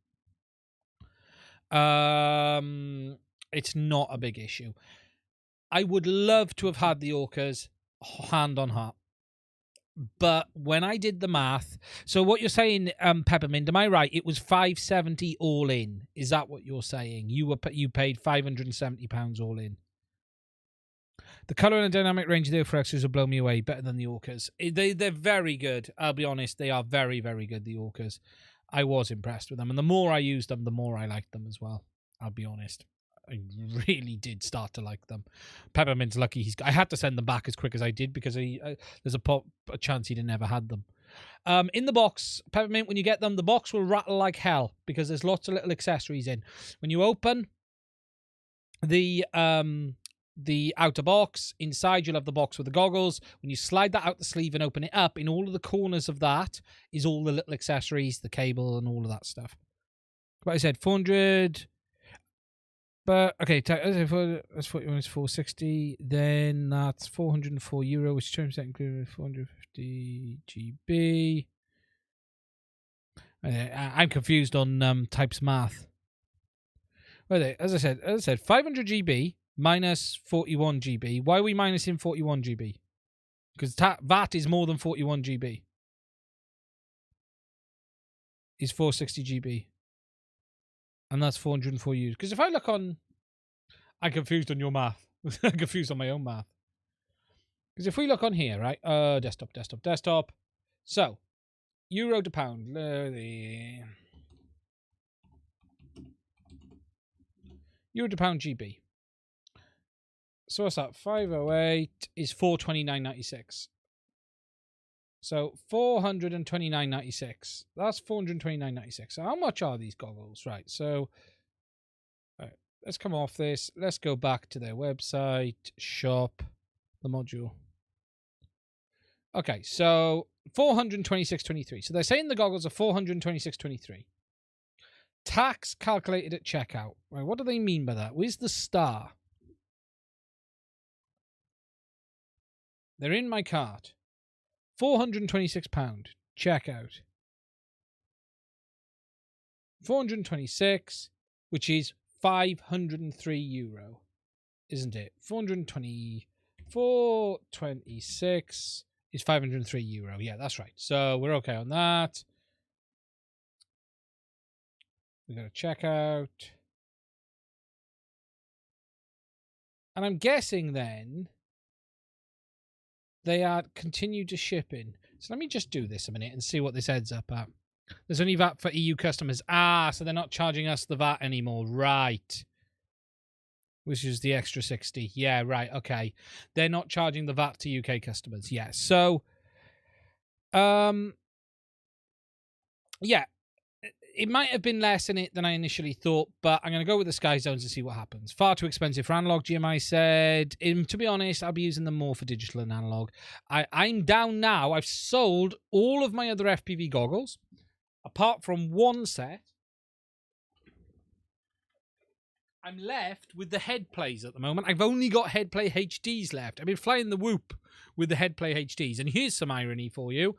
It's not a big issue. I would love to have had the Orcas, hand on heart. But when I did the math, so what you're saying, Peppermint, am I right? It was 570 all in. Is that what you're saying? You paid £570 all in. The colour and the dynamic range of the O4Xs will blow me away. Better than the Orcas. They're very good. I'll be honest. They are very, very good, the Orcas. I was impressed with them. And the more I used them, the more I liked them as well. I'll be honest. I really did start to like them. Peppermint's lucky. I had to send them back as quick as I did because there's a chance he'd have never had them. In the box, Peppermint, when you get them, the box will rattle like hell because there's lots of little accessories in. When you open the outer box, inside you'll have the box with the goggles. When you slide that out the sleeve and open it up, in all of the corners of that is all the little accessories, the cable and all of that stuff. Like I said, 400. But okay, that's 460. Then that's €404, which is 20% including 450 GB. I'm confused on Type's math. Well, as I said, 500 GB minus 41 GB. Why are we minusing 41 GB? Because VAT is more than 41 GB. Is 460 GB. And that's 404 euros. Because if I look on... I'm confused on your math. I'm confused on my own math. Because if we look on here, right? Desktop. So, euro to pound. Euro to pound GB. So what's that? 508 is 429.96. So 429.96. That's 429.96. So how much are these goggles? Right. So let's come off this. Let's go back to their website, shop, the module. Okay, so 426.23. So they're saying the goggles are 426.23. Tax calculated at checkout. Right, what do they mean by that? Where's the star? They're in my cart. £426. Checkout. 426, which is €503, isn't it? 426 is €503. Yeah, that's right. So we're okay on that. We got to check out. And I'm guessing then they are continued to shipping. So let me just do this a minute and see what this adds up at. There's only VAT for EU customers. Ah, so they're not charging us the VAT anymore. Right. Which is the extra 60. Yeah, right. Okay. They're not charging the VAT to UK customers. Yeah. So, yeah. It might have been less in it than I initially thought, but I'm going to go with the Skyzones and see what happens. Far too expensive for analog, GMI said. To be honest, I'll be using them more for digital and analog. I'm down now. I've sold all of my other FPV goggles, apart from one set. I'm left with the head plays at the moment. I've only got head play HDs left. I've been flying the Whoop with the head play HDs. And here's some irony for you.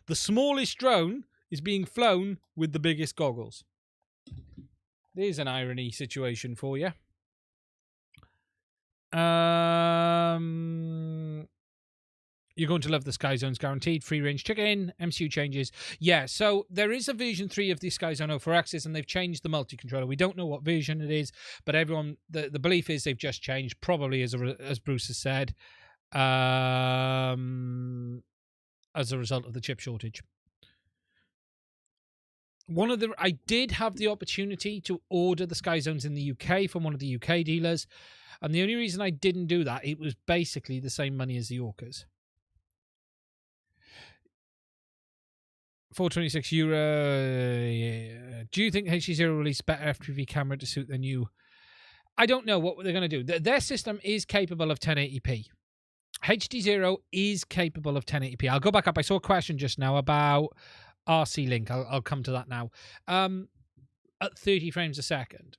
The smallest drone is being flown with the biggest goggles. There's an irony situation for you. You're going to love the Skyzones, guaranteed. Free range chicken, MCU changes. Yeah, so there is a version 3 of the Skyzone O4Xs, and they've changed the multi-controller. We don't know what version it is, but everyone, the belief is they've just changed, probably as Bruce has said, as a result of the chip shortage. I did have the opportunity to order the Skyzones in the UK from one of the UK dealers, and the only reason I didn't do that, it was basically the same money as the Orcas. €426. Yeah. Do you think HD0 will release better FPV camera to suit the new? I don't know what they're going to do. Their system is capable of 1080p. HD0 is capable of 1080p. I'll go back up. I saw a question just now about RC Link. I'll come to that now. At 30 frames a second.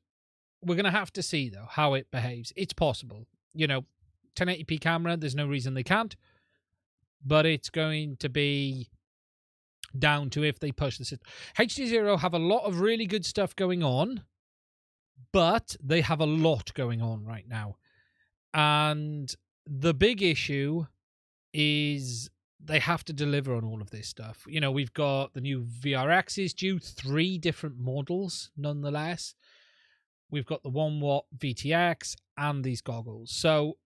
We're going to have to see, though, how it behaves. It's possible. 1080p camera, there's no reason they can't. But it's going to be down to if they push the system. HD0 have a lot of really good stuff going on, but they have a lot going on right now. And the big issue is they have to deliver on all of this stuff. We've got the new VRXs due, 3 different models nonetheless. We've got the 1-watt VTX and these goggles. So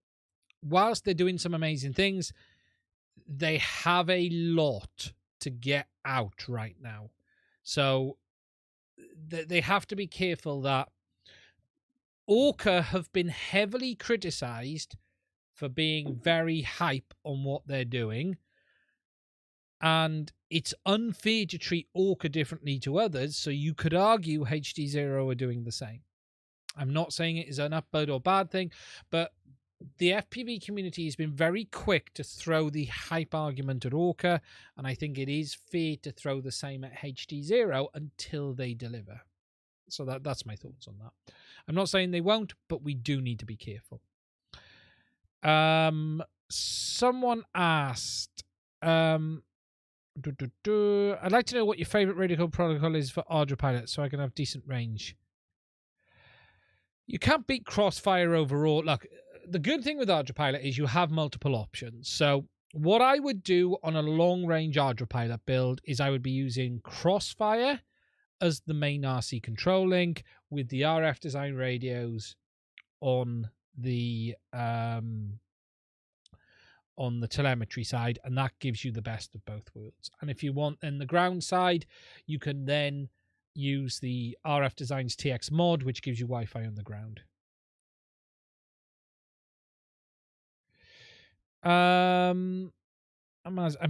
whilst they're doing some amazing things, they have a lot to get out right now. So they have to be careful that Orqa have been heavily criticized for being very hype on what they're doing. And it's unfair to treat Orqa differently to others, so you could argue HD0 are doing the same. I'm not saying it is an upbird or bad thing, but the FPV community has been very quick to throw the hype argument at Orqa, and I think it is fair to throw the same at HD0 until they deliver. So that's my thoughts on that. I'm not saying they won't, but we do need to be careful. Someone asked, I'd like to know what your favorite radio code protocol is for Ardra so I can have decent range. You can't beat Crossfire overall. Look, the good thing with Ardra is you have multiple options. So what I would do on a long-range Ardra build is I would be using Crossfire as the main RC control link with the RF design radios on the telemetry side, and that gives you the best of both worlds. And if you want in the ground side, you can then use the RF Designs TX mod, which gives you Wi-Fi on the ground. I'm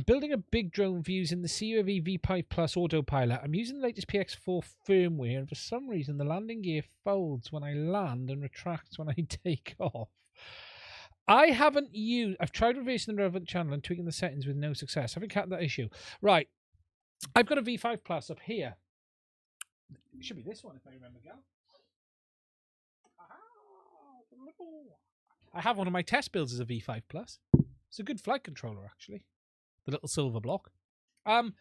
building a big drone for using the CUAV V5 Plus autopilot. I'm using the latest PX4 firmware, and for some reason the landing gear folds when I land and retracts when I take off. I've tried reversing the relevant channel and tweaking the settings with no success. I've encountered that issue. Right. I've got a V5 Plus up here. It should be this one if I remember, Gal. I have one of my test builds as a V5 Plus. It's a good flight controller, actually. The little silver block. As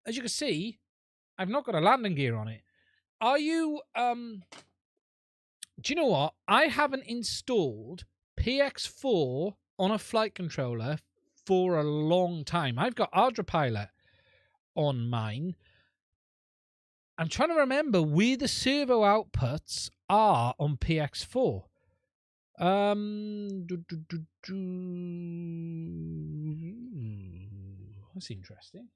you can see, I've not got a landing gear on it. Are you... Do you know what? I haven't installed PX4 on a flight controller for a long time. I've got ArdraPilot on mine. I'm trying to remember where the servo outputs are on PX4. That's interesting.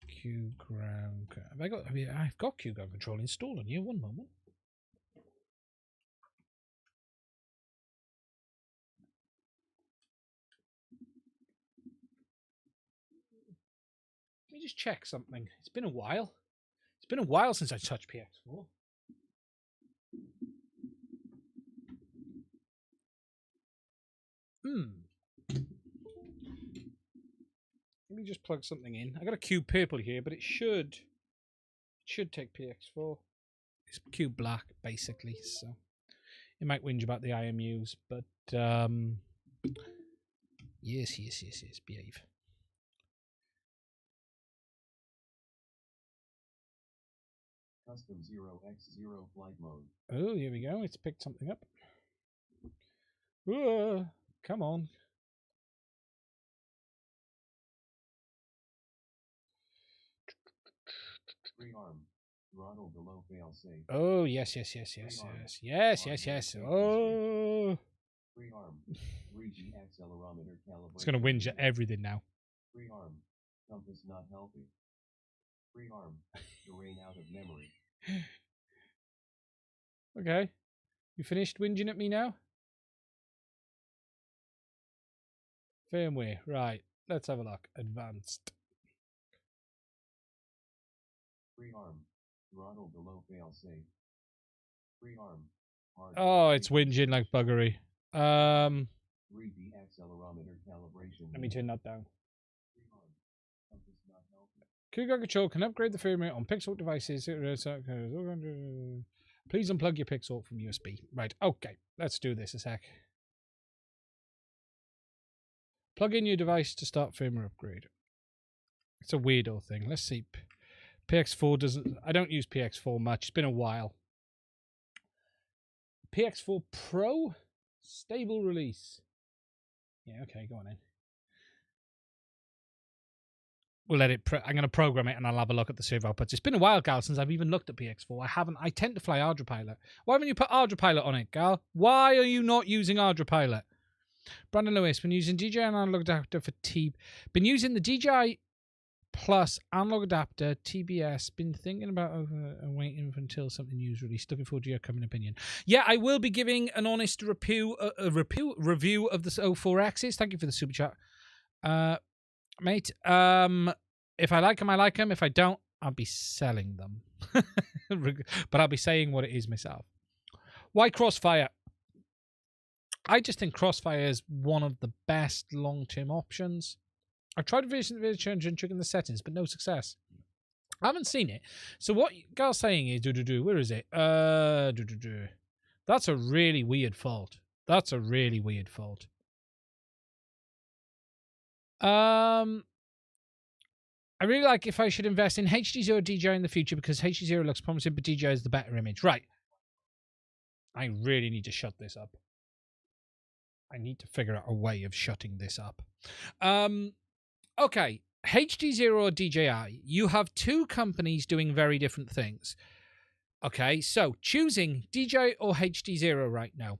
Q ground. I've got Q ground control installed on you. One moment. Let me just check something. It's been a while. It's been a while since I touched PX4. Let me just plug something in. I got a Q purple here, but it should take PX4. It's Q black basically, so it might whinge about the IMUs, but yes, behave. Custom 0x0 flight mode. Oh, here we go. It's picked something up. Come on. Free arm. Throttle below fail safe. Oh, yes. Oh. Free arm. 3G accelerometer calibration. It's going to whinge at everything now. Free arm. Compass not healthy. Free arm. Terrain out of memory. Okay. You finished whinging at me now? Firmware. Right. Let's have a look. Advanced. Free arm. Throttle below fail safe. Free arm. Oh, it's whinging like buggery. 3D accelerometer calibration. Let me turn that down. Free arm. Compass not healthy. Cougar Control can upgrade the firmware on Pixel devices. Please unplug your Pixel from USB. Right, okay. Let's do this a sec. Plug in your device to start firmware upgrade. It's a weirdo thing. Let's see. PX4 doesn't... I don't use PX4 much. It's been a while. PX4 Pro? Stable release. Yeah, okay, go on in. We'll let it... I'm going to program it and I'll have a look at the servo outputs. It's been a while, Gal, since I've even looked at PX4. I tend to fly ArdraPilot. Why haven't you put ArdraPilot on it, Gal? Why are you not using ArdraPilot? Brandon Lewis, been using DJI analog adapter for been using the DJI Plus analog adapter TBS. Been thinking about waiting until something new is released. Looking forward to your coming opinion. Yeah, I will be giving an honest review of the O4Xs. Thank you for the super chat, mate. If I like them, I like them. If I don't, I'll be selling them. But I'll be saying what it is myself. Why Crossfire? I just think Crossfire is one of the best long-term options. I've tried to change and trick in the settings, but no success. I haven't seen it. So what Gal's saying is, where is it? That's a really weird fault. That's a really weird fault. I really like if I should invest in HD0 DJI in the future because HD0 looks promising, but DJI is the better image. Right. I really need to shut this up. I need to figure out a way of shutting this up. Okay, HD0 or DJI, you have two companies doing very different things. Okay, so choosing DJI or HD0 right now.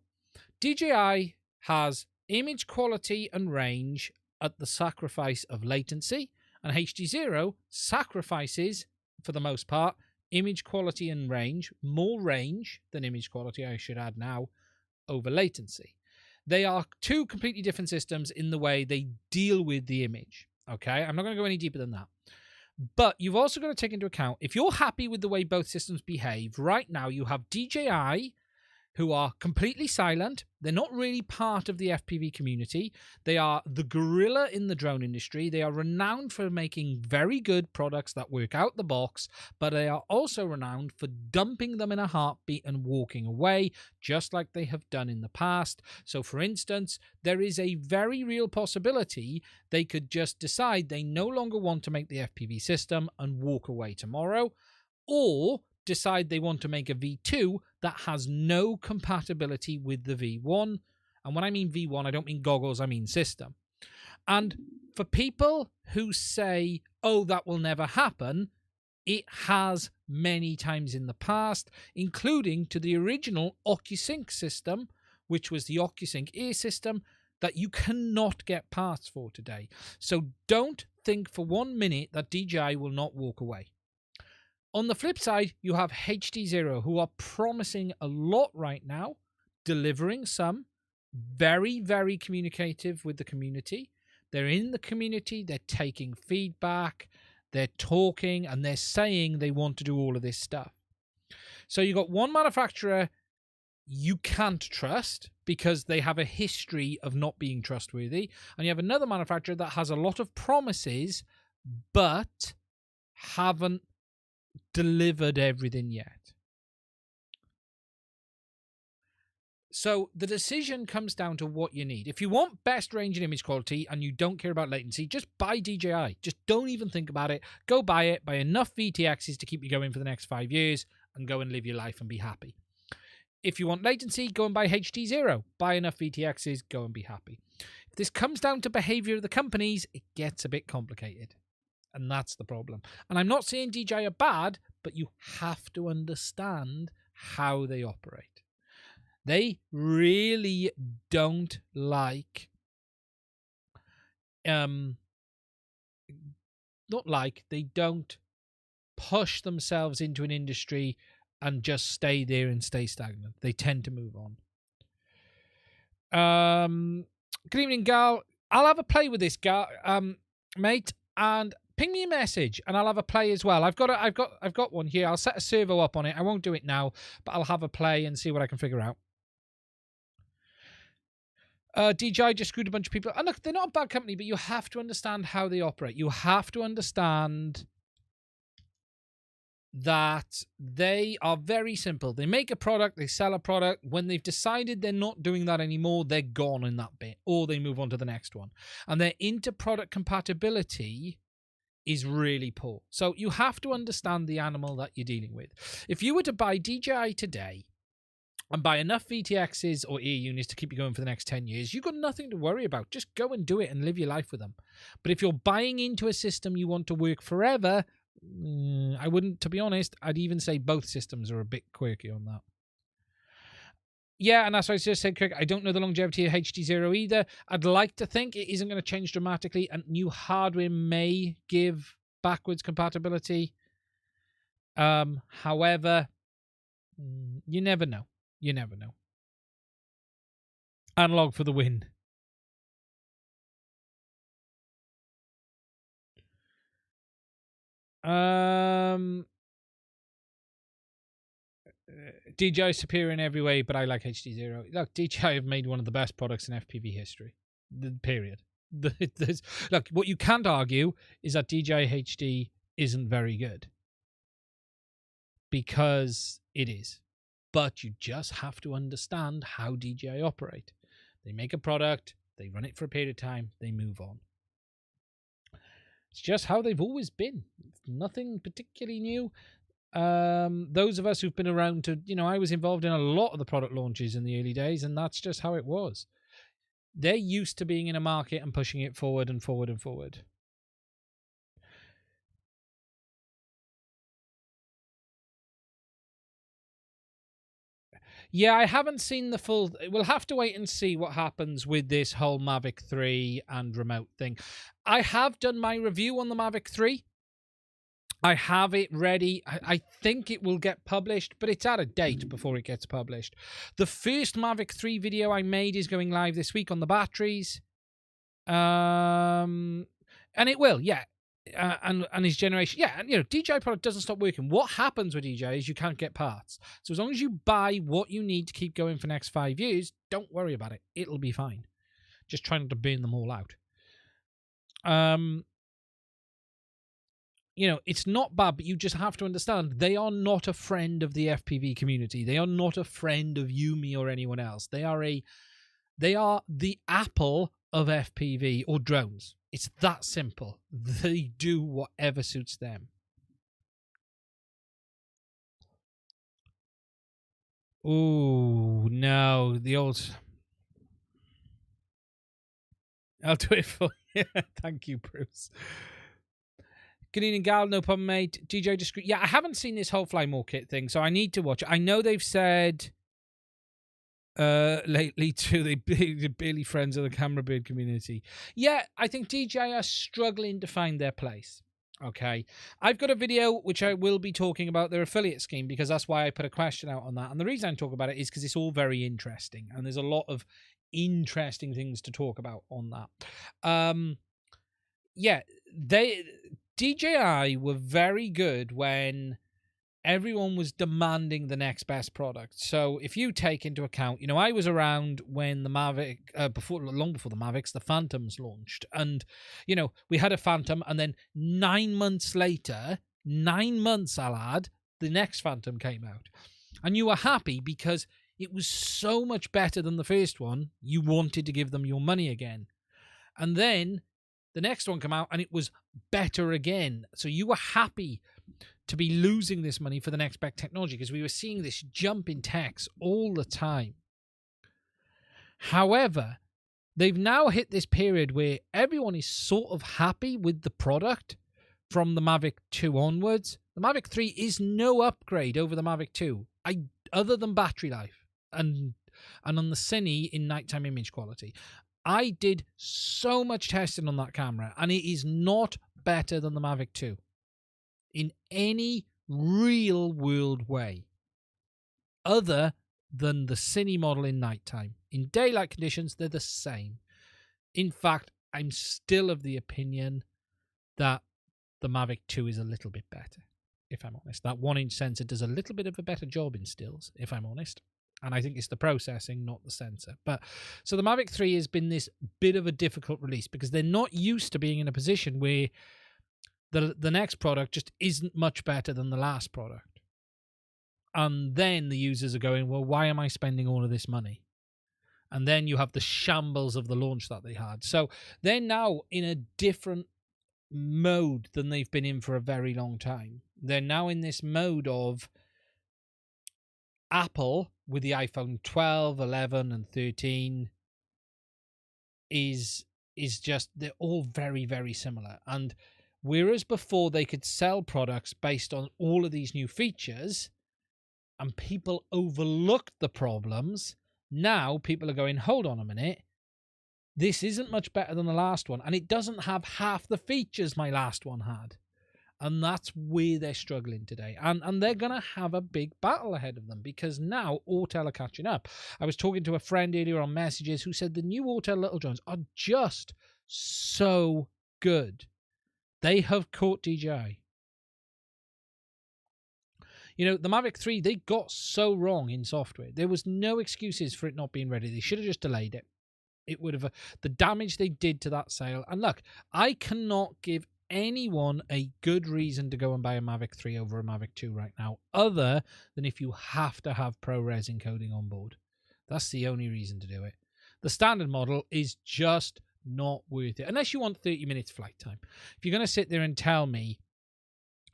DJI has image quality and range at the sacrifice of latency, and HD0 sacrifices, for the most part, image quality and range, more range than image quality, I should add now, over latency. They are two completely different systems in the way they deal with the image. Okay, I'm not going to go any deeper than that. But you've also got to take into account, if you're happy with the way both systems behave, right now you have DJI, who are completely silent. They're not really part of the FPV community. They are the gorilla in the drone industry. They are renowned for making very good products that work out the box, but they are also renowned for dumping them in a heartbeat and walking away, just like they have done in the past. So, for instance, there is a very real possibility they could just decide they no longer want to make the FPV system and walk away tomorrow, or decide they want to make a V2 that has no compatibility with the V1. And when I mean V1, I don't mean goggles, I mean system. And for people who say, oh, that will never happen, it has many times in the past, including to the original OcuSync system, which was the OcuSync ear system that you cannot get parts for today. So don't think for 1 minute that DJI will not walk away. On the flip side, you have HD Zero, who are promising a lot right now, delivering some, very, very communicative with the community. They're in the community, they're taking feedback, they're talking, and they're saying they want to do all of this stuff. So you've got one manufacturer you can't trust because they have a history of not being trustworthy, and you have another manufacturer that has a lot of promises but haven't delivered everything yet. So the decision comes down to what you need. If you want best range and image quality and you don't care about latency, just buy DJI. Just don't even think about it. Go buy it. Buy enough VTXs to keep you going for the next 5 years and go and live your life and be happy. If you want latency, go and buy HD Zero. Buy enough VTXs, go and be happy. If this comes down to behavior of the companies, it gets a bit complicated. And that's the problem. And I'm not saying DJI are bad, but you have to understand how they operate. They really don't like, they don't push themselves into an industry and just stay there and stay stagnant. They tend to move on. Good evening, Gal. I'll have a play with this, Gal, mate, and ping me a message, and I'll have a play as well. I've got one here. I'll set a servo up on it. I won't do it now, but I'll have a play and see what I can figure out. DJI just screwed a bunch of people. And look, they're not a bad company, but you have to understand how they operate. You have to understand that they are very simple. They make a product, they sell a product. When they've decided they're not doing that anymore, they're gone in that bit, or they move on to the next one. And their inter-product compatibility is really poor. So you have to understand the animal that you're dealing with. If you were to buy DJI today and buy enough VTXs or ear units to keep you going for the next 10 years, you've got nothing to worry about. Just go and do it and live your life with them. But if you're buying into a system you want to work forever, I wouldn't, to be honest. I'd even say both systems are a bit quirky on that. Yeah, and that's what I just said, Kirk. I don't know the longevity of HD Zero either. I'd like to think it isn't going to change dramatically, and new hardware may give backwards compatibility. However, you never know. You never know. Analog for the win. DJI is superior in every way, but I like HD Zero. Look, DJI have made one of the best products in FPV history. Period. Look, what you can't argue is that DJI HD isn't very good. Because it is. But you just have to understand how DJI operate. They make a product, they run it for a period of time, they move on. It's just how they've always been. It's nothing particularly new. Those of us who've been around to, I was involved in a lot of the product launches in the early days, and that's just how it was. They're used to being in a market and pushing it forward and forward and forward. Yeah, I haven't seen the full... We'll have to wait and see what happens with this whole Mavic 3 and remote thing. I have done my review on the Mavic 3. I have it ready. I think it will get published, but it's out of date before it gets published. The first Mavic 3 video I made is going live this week on the batteries. And it will, yeah. And his generation, yeah, and DJI product doesn't stop working. What happens with DJI is you can't get parts. So as long as you buy what you need to keep going for the next 5 years, don't worry about it. It'll be fine. Just try not to burn them all out. It's not bad, but you just have to understand they are not a friend of the FPV community. They are not a friend of you, me, or anyone else. They are the Apple of FPV or drones. It's that simple. They do whatever suits them. Ooh, no, the old. I'll do it for you. Thank you, Bruce. Good evening, Gal. No problem, mate. DJ Discreet. Yeah, I haven't seen this whole Fly More kit thing, so I need to watch it. I know they've said lately too, they're barely friends of the camera beard community. Yeah, I think DJI are struggling to find their place. Okay, I've got a video which I will be talking about their affiliate scheme, because that's why I put a question out on that. And the reason I talk about it is because it's all very interesting, and there's a lot of interesting things to talk about on that. Yeah, DJI were very good when everyone was demanding the next best product. So if you take into account, I was around when the Mavic, long before the Mavics, the Phantoms launched. And, we had a Phantom, and then 9 months later, 9 months, I'll add, the next Phantom came out. And you were happy because it was so much better than the first one, you wanted to give them your money again. And then the next one came out and it was better again. So you were happy to be losing this money for the next best technology, because we were seeing this jump in techs all the time. However, they've now hit this period where everyone is sort of happy with the product from the Mavic 2 onwards. The Mavic 3 is no upgrade over the Mavic 2, other than battery life and on the Cine in nighttime image quality. I did so much testing on that camera, and it is not better than the Mavic 2 in any real world way, other than the Cine model in nighttime. In daylight conditions, they're the same. In fact, I'm still of the opinion that the Mavic 2 is a little bit better, if I'm honest. That 1-inch sensor does a little bit of a better job in stills, if I'm honest. And I think it's the processing, not the sensor. But so the Mavic 3 has been this bit of a difficult release, because they're not used to being in a position where the next product just isn't much better than the last product. And then the users are going, well, why am I spending all of this money? And then you have the shambles of the launch that they had. So they're now in a different mode than they've been in for a very long time. They're now in this mode of Apple with the iPhone 12, 11, and 13 is just, they're all very, very similar. And whereas before they could sell products based on all of these new features and people overlooked the problems, now people are going, hold on a minute, this isn't much better than the last one, and it doesn't have half the features my last one had. And that's where they're struggling today. And they're going to have a big battle ahead of them, because now Autel are catching up. I was talking to a friend earlier on messages who said the new Autel Little Jones are just so good. They have caught DJI. The Mavic 3, they got so wrong in software. There was no excuses for it not being ready. They should have just delayed it. It would have, the damage they did to that sale. And look, I cannot give anyone a good reason to go and buy a Mavic 3 over a Mavic 2 right now, other than if you have to have ProRes encoding on board. That's the only reason to do it. The standard model is just not worth it, unless you want 30 minutes flight time. If you're going to sit there and tell me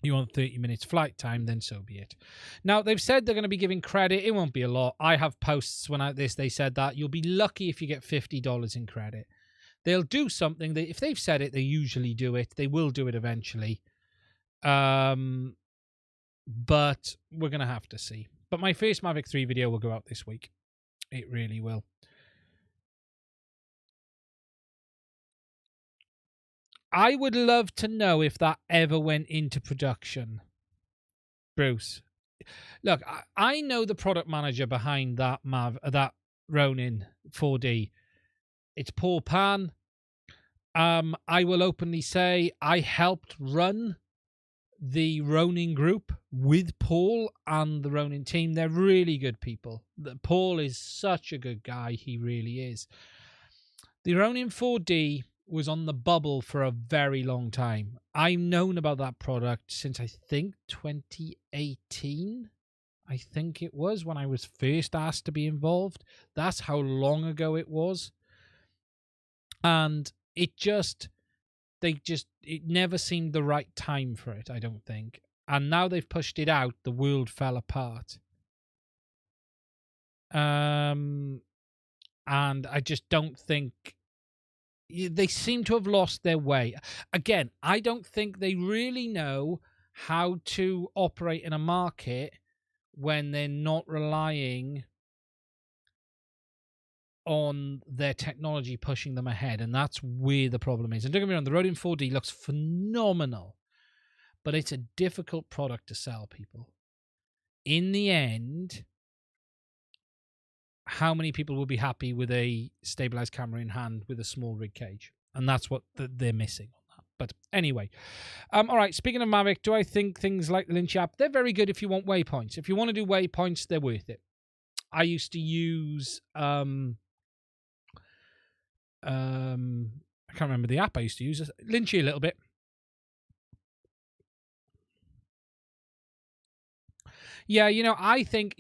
you want 30 minutes flight time, then so be it. Now, they've said they're going to be giving credit. It won't be a lot. I have posts when they said that. You'll be lucky if you get $50 in credit. They'll do something. If they've said it, they usually do it. They will do it eventually. But we're going to have to see. But my first Mavic 3 video will go out this week. It really will. I would love to know if that ever went into production. Bruce. Look, I know the product manager behind that Ronin 4D. It's Paul Pan. I will openly say I helped run the Ronin group with Paul and the Ronin team. They're really good people. Paul is such a good guy. He really is. The Ronin 4D was on the bubble for a very long time. I've known about that product since I think 2018. I think it was when I was first asked to be involved. That's how long ago it was. And it never seemed the right time for it, I don't think. And now they've pushed it out, the world fell apart. And I just don't think they seem to have lost their way. Again, I don't think they really know how to operate in a market when they're not relying on their technology pushing them ahead, and that's where the problem is. And don't get me wrong, the Ronin 4D looks phenomenal, but it's a difficult product to sell people. In the end, how many people will be happy with a stabilized camera in hand with a small rig cage? And that's what they're missing on that. But anyway, all right, speaking of Mavic, do I think things like the Lynch app, they're very good if you want waypoints. If you want to do waypoints, they're worth it. I used to use I can't remember the app I used to use. Lynchy a little bit. Yeah, I think,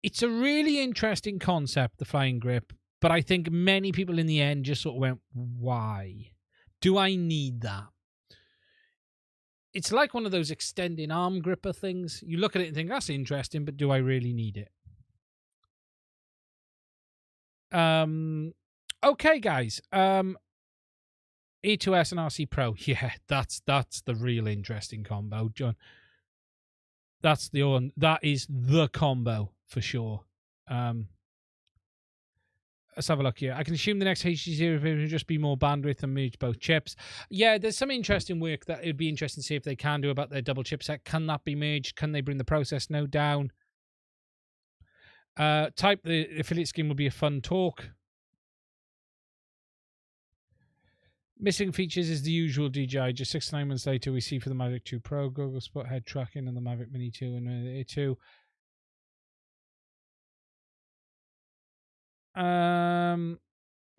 it's a really interesting concept, the flying grip, but I think many people in the end just sort of went, why? Do I need that? It's like one of those extending arm gripper things. You look at it and think, that's interesting, but do I really need it? Okay, guys. E2S and RC Pro. Yeah, that's the real interesting combo, John. That is the combo for sure. Let's have a look here. I can assume the next HG0 will just be more bandwidth and merge both chips. Yeah, there's some interesting work that it would be interesting to see if they can do about their double chipset. Can that be merged? Can they bring the process node down? Type the affiliate scheme will be a fun talk. Missing features is the usual DJI. Just 6 to 9 months later, we see for the Mavic 2 Pro, Google Spot head tracking, and the Mavic Mini 2 and the A2.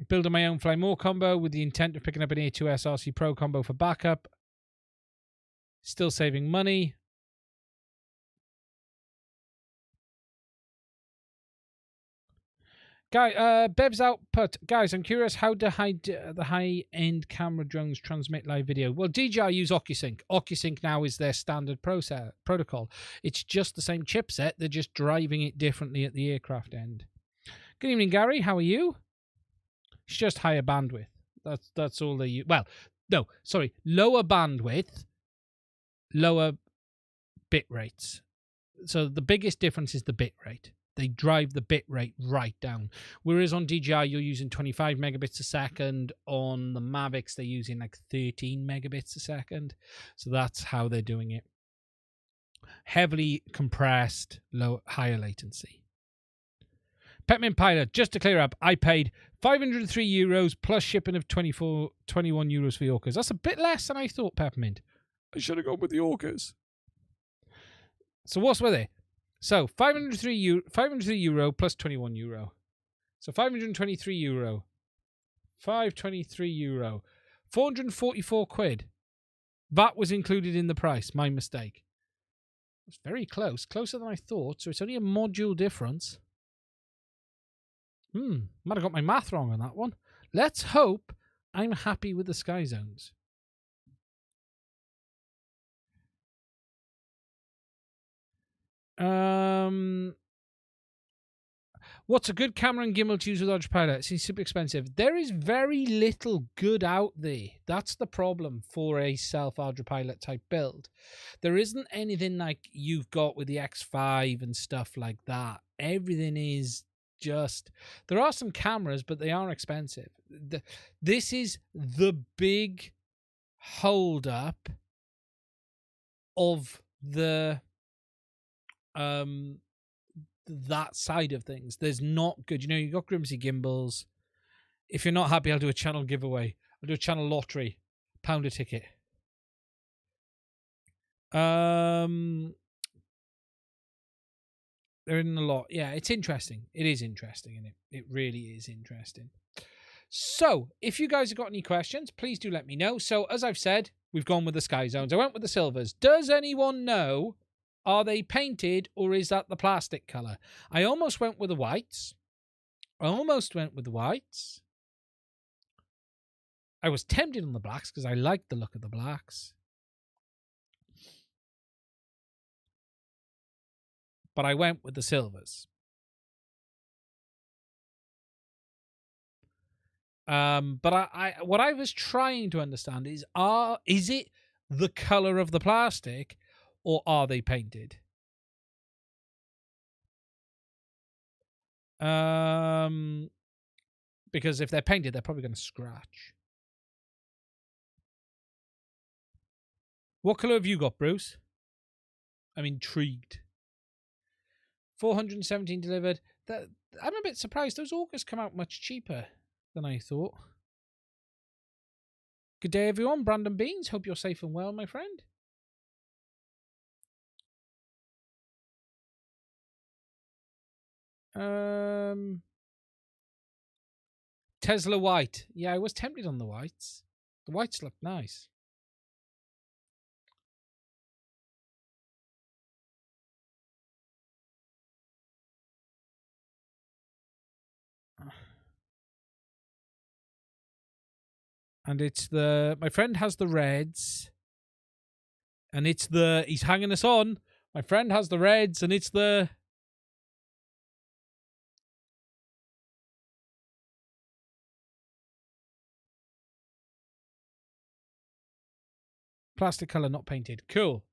Building my own Fly More combo with the intent of picking up an A2S RC Pro combo for backup. Still saving money. Bev's output. Guys, I'm curious, how do the high-end camera drones transmit live video? Well, DJI use OcuSync. OcuSync now is their standard protocol. It's just the same chipset. They're just driving it differently at the aircraft end. Good evening, Gary. How are you? It's just higher bandwidth. That's all they use. Well, no, sorry. Lower bandwidth, lower bit rates. So the biggest difference is the bit rate. They drive the bit rate right down. Whereas on DJI, you're using 25 megabits a second. On the Mavics, they're using like 13 megabits a second. So that's how they're doing it. Heavily compressed, higher latency. Petmin Pilot, just to clear up, I paid €503 plus shipping of 21 euros for the Orcas. That's a bit less than I thought, Peppermint. I should have gone with the Orcas. So what's with it? So €503 plus €21. So €523. €523. 444 quid. VAT was included in the price. My mistake. It's very close. Closer than I thought. So it's only a module difference. Might have got my math wrong on that one. Let's hope I'm happy with the Skyzones. What's a good camera and gimbal to use with autopilot? It seems super expensive. There is very little good out there. That's the problem for a self-autopilot type build. There isn't anything like you've got with the X5 and stuff like that. Everything is just... There are some cameras, but they are expensive. This is the big hold-up of the... that side of things. There's not good. You got Grimsey gimbals. If you're not happy, I'll do a channel giveaway. I'll do a channel lottery. £1 a ticket. They're in a lot. Yeah, it's interesting. It is interesting, and it really is interesting. So, if you guys have got any questions, please do let me know. So, as I've said, we've gone with the Skyzones. I went with the silvers. Does anyone know, are they painted or is that the plastic colour? I almost went with the whites. I was tempted on the blacks because I liked the look of the blacks. But I went with the silvers. But what I was trying to understand is it the color of the plastic, or are they painted? Because if they're painted, they're probably going to scratch. What color have you got, Bruce? I'm intrigued. 417 delivered. I'm a bit surprised. Those Orcas come out much cheaper than I thought. Good day, everyone. Brandon Beans. Hope you're safe and well, my friend. Tesla white. Yeah, I was tempted on the whites. The whites look nice. And it's my friend has the reds. And it's he's hanging us on. My friend has the reds, and it's the plastic color, not painted. Cool.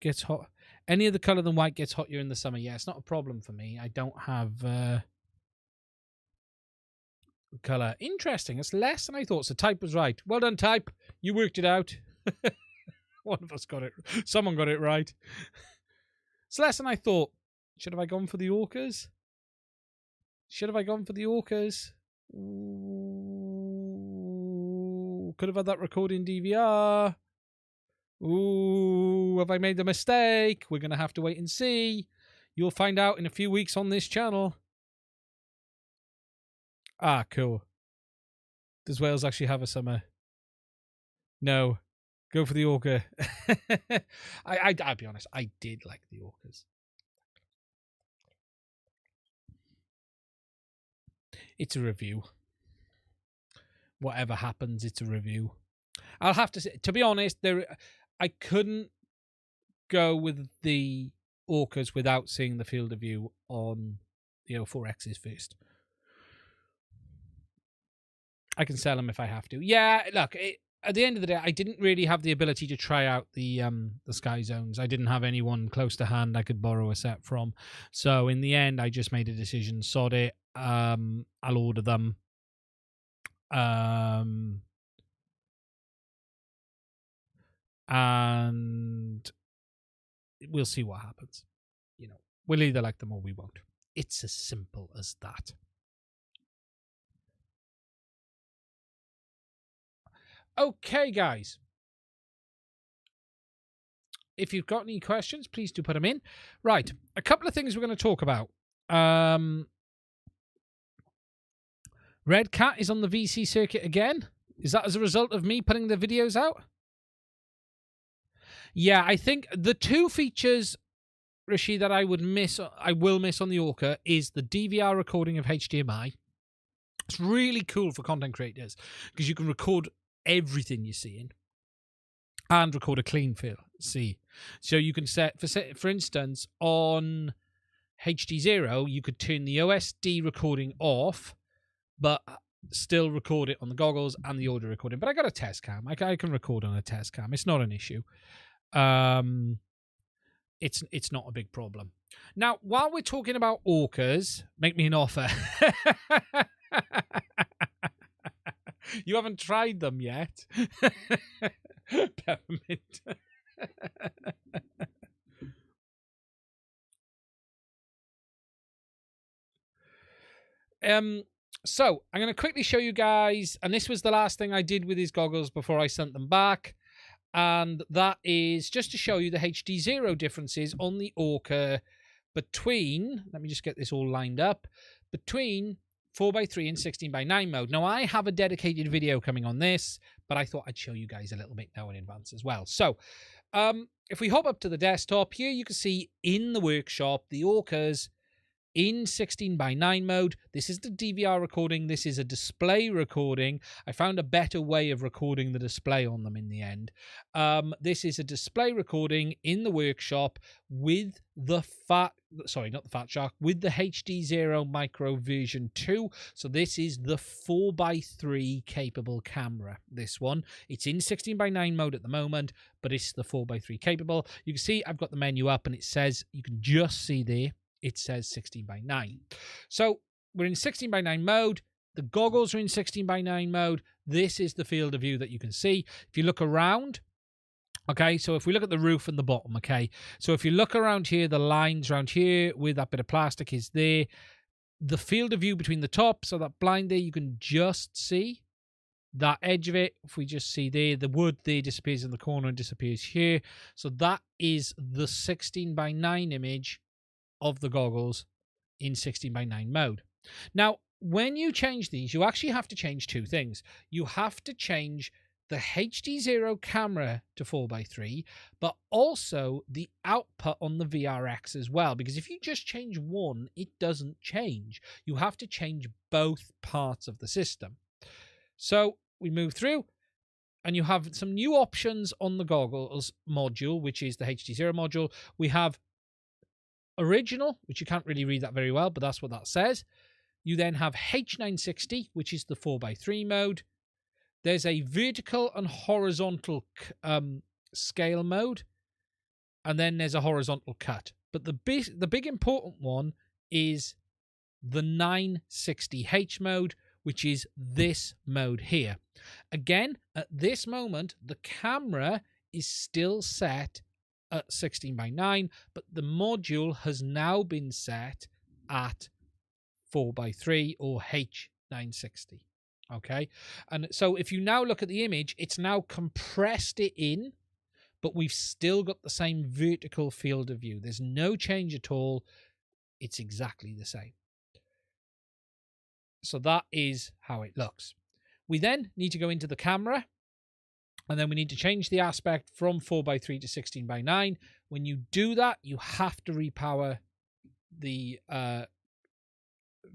Gets hot. Any other color than white gets hotter in the summer. Yeah, it's not a problem for me. I don't have color. Interesting. It's less than I thought. So Type was right. Well done, Type. You worked it out. One of us got it. Someone got it right. It's less than I thought. Should have I gone for the Orcas? Should have I gone for the Orcas? Ooh, could have had that recording DVR. Ooh, have I made the mistake? We're going to have to wait and see. You'll find out in a few weeks on this channel. Ah, cool. Does Wales actually have a summer? No. Go for the Orca. I'll be honest, I did like the Orcas. It's a review. Whatever happens, it's a review. I'll have to say, to be honest, I couldn't go with the Orcas without seeing the field of view on the O4Xs first. I can sell them if I have to. Yeah, look, at the end of the day, I didn't really have the ability to try out the Skyzones. I didn't have anyone close to hand I could borrow a set from. So in the end, I just made a decision. Sod it. I'll order them. And we'll see what happens. You know, we'll either like them or we won't. It's as simple as that. Okay, guys. If you've got any questions, please do put them in. Right, a couple of things we're going to talk about. Red Cat is on the VC circuit again. Is that as a result of me putting the videos out? Yeah, I think the two features, Rishi, that I will miss on the Orca is the DVR recording of HDMI. It's really cool for content creators because you can record everything you're seeing and record a clean see. So you can set, for instance, on HD0, you could turn the OSD recording off, but still record it on the goggles and the audio recording. But I got a test cam. I can record on a test cam. It's not an issue. It's not a big problem. Now, while we're talking about Orcas, make me an offer. You haven't tried them yet. Peppermint. So I'm going to quickly show you guys, and this was the last thing I did with these goggles before I sent them back, and that is just to show you the HD0 differences on the Orca between, let me just get this all lined up, between 4x3 and 16:9 mode. Now, I have a dedicated video coming on this, but I thought I'd show you guys a little bit now in advance as well. So, if we hop up to the desktop, here you can see in the workshop, the Orcas in 16:9 mode. This is the DVR recording. This is a display recording. I found a better way of recording the display on them in the end. This is a display recording in the workshop with the with the HD0 Micro version 2. So this is the 4:3 capable camera. This one, it's in 16:9 mode at the moment, but it's the 4:3 capable. You can see I've got the menu up and it says, you can just see there, it says 16:9. So we're in 16:9 mode. The goggles are in 16:9 mode. This is the field of view that you can see. If you look around, okay, so if we look at the roof and the bottom, okay, so if you look around here, the lines around here with that bit of plastic is there. The field of view between the top, so that blind there, you can just see that edge of it. If we just see there, the wood there disappears in the corner and disappears here. So that is the 16:9 image of the goggles in 16:9 mode. Now, when you change these, you actually have to change two things. You have to change the HD0 camera to 4:3, but also the output on the VRX as well, because if you just change one, it doesn't change. You have to change both parts of the system. So we move through, and you have some new options on the goggles module, which is the HD0 module. We have original, which you can't really read that very well, but that's what that says. You then have H960, which is the 4:3 mode. There's a vertical and horizontal scale mode, and then there's a horizontal cut. But the big important one is the 960H mode, which is this mode here. Again, at this moment, the camera is still set at 16:9, but the module has now been set at 4:3 or H960. Okay, and so if you now look at the image, it's now compressed it in, but we've still got the same vertical field of view. There's no change at all. It's exactly the same. So that is how it looks. We then need to go into the camera, and then we need to change the aspect from 4:3 to 16:9. When you do that, you have to repower the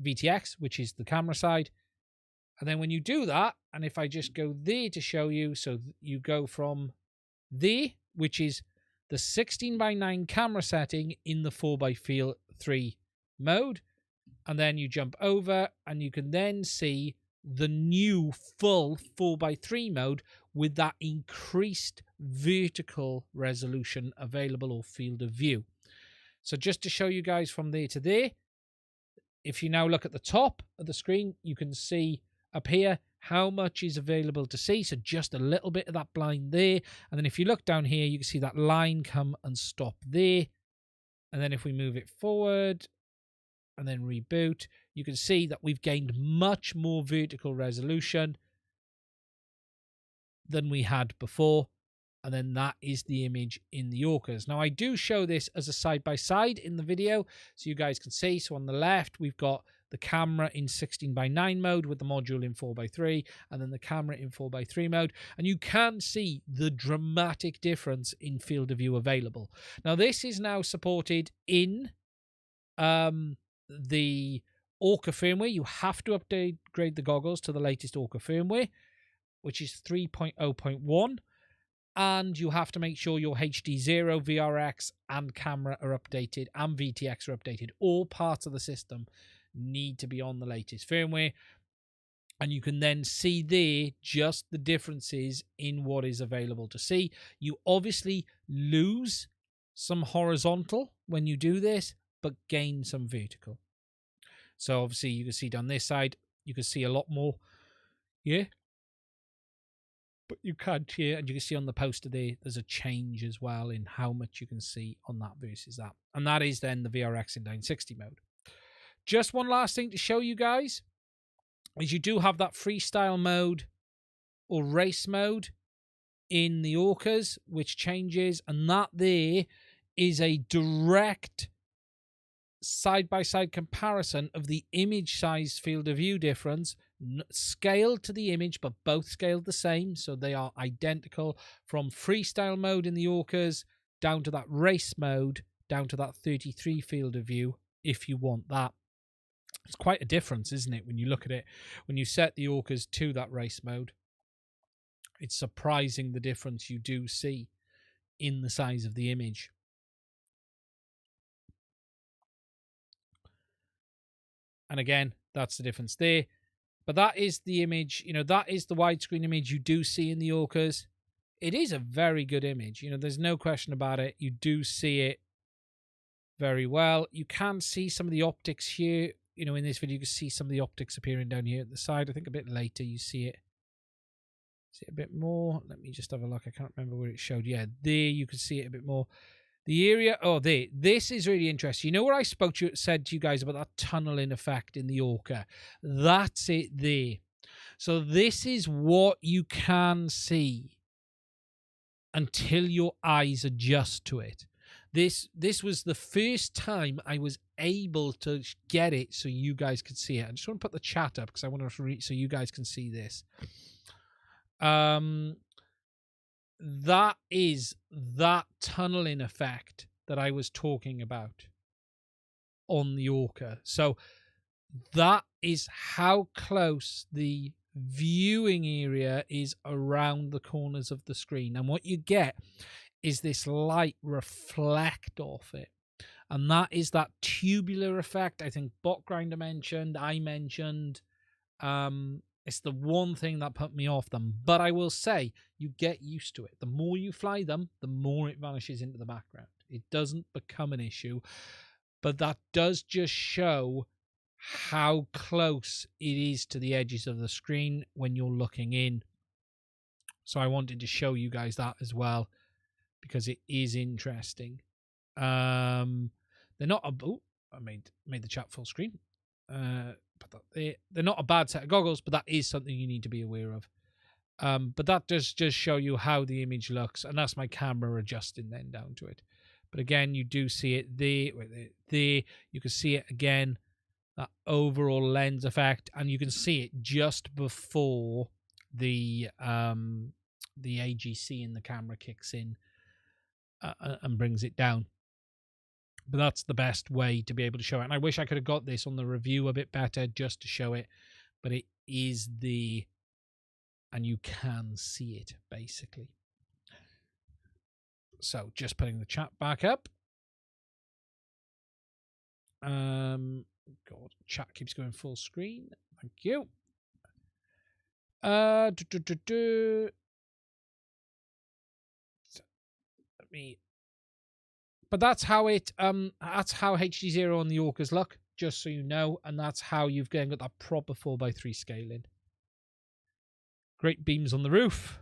VTX, which is the camera side. And then when you do that, and if I just go there to show you, so you go from there, which is the 16:9 camera setting in the 4:3 mode, and then you jump over and you can then see the new full 4:3 mode with that increased vertical resolution available or field of view. So just to show you guys from there to there, if you now look at the top of the screen, you can see up here how much is available to see. So just a little bit of that blind there. And then if you look down here, you can see that line come and stop there. And then if we move it forward and then reboot, you can see that we've gained much more vertical resolution than we had before. And then that is the image in the Orqas. Now, I do show this as a side-by-side in the video, so you guys can see. So on the left, we've got the camera in 16:9 mode with the module in 4:3, and then the camera in 4:3 mode. And you can see the dramatic difference in field of view available. Now, this is now supported in the Orqa firmware. You have to upgrade the goggles to the latest Orqa firmware, which is 3.0.1. And you have to make sure your HD0, VRX, and camera are updated, and VTX are updated. All parts of the system need to be on the latest firmware. And you can then see there just the differences in what is available to see. You obviously lose some horizontal when you do this, but gain some vertical. So obviously you can see down this side, you can see a lot more. Yeah. But you can't here, and you can see on the poster there, there's a change as well in how much you can see on that versus that. And that is then the VRX in 960 mode. Just one last thing to show you guys is you do have that freestyle mode or race mode in the Orqas, which changes, and that there is a direct side-by-side comparison of the image size field of view difference, scaled to the image, but both scaled the same, so they are identical from freestyle mode in the Orqas down to that race mode, down to that 33 field of view if you want that. It's quite a difference, isn't it, when you look at it? When you set the Orcas to that race mode, it's surprising the difference you do see in the size of the image. And again, that's the difference there. But that is the image, that is the widescreen image you do see in the Orcas. It is a very good image. There's no question about it. You do see it very well. You can see some of the optics here. In this video, you can see some of the optics appearing down here at the side. I think a bit later you see it. See it a bit more. Let me just have a look. I can't remember where it showed. Yeah, there you can see it a bit more. The area, there. This is really interesting. Where I said to you guys about that tunneling effect in the Orca? That's it there. So this is what you can see until your eyes adjust to it. This was the first time I was able to get it so you guys could see it. I just want to put the chat up because I want to read so you guys can see this. That is that tunneling effect that I was talking about on the Orca. So that is how close the viewing area is around the corners of the screen. And what you get is this light reflect off it. And that is that tubular effect I think Bot Grinder mentioned, I mentioned. It's the one thing that put me off them. But I will say, you get used to it. The more you fly them, the more it vanishes into the background. It doesn't become an issue. But that does just show how close it is to the edges of the screen when you're looking in. So I wanted to show you guys that as well, because it is interesting. They're not a... Oh, I made the chat full screen. They're not a bad set of goggles, but that is something you need to be aware of. But that does just show you how the image looks, and that's my camera adjusting then down to it. But again, you do see it there. You can see it again, that overall lens effect, and you can see it just before the AGC in the camera kicks in and brings it down. But that's the best way to be able to show it. And I wish I could have got this on the review a bit better just to show it. But it is the... And you can see it, basically. So, just putting the chat back up. God, chat keeps going full screen. Thank you. Let me... But that's how that's how HD0 on the Orcas look, just so you know, and that's how you've got that proper 4:3 scaling. Great beams on the roof.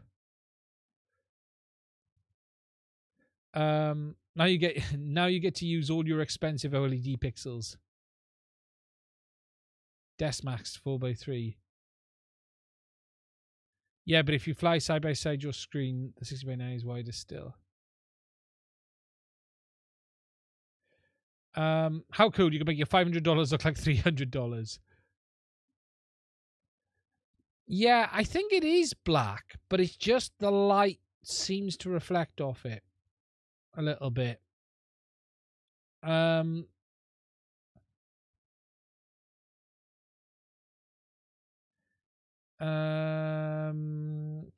Now you get to use all your expensive OLED pixels. Desmax 4:3. Yeah, but if you fly side by side your screen, the 60:9 is wider still. How cool, you can make your $500 look like $300. Yeah, I think it is black, but it's just the light seems to reflect off it a little bit. Kmart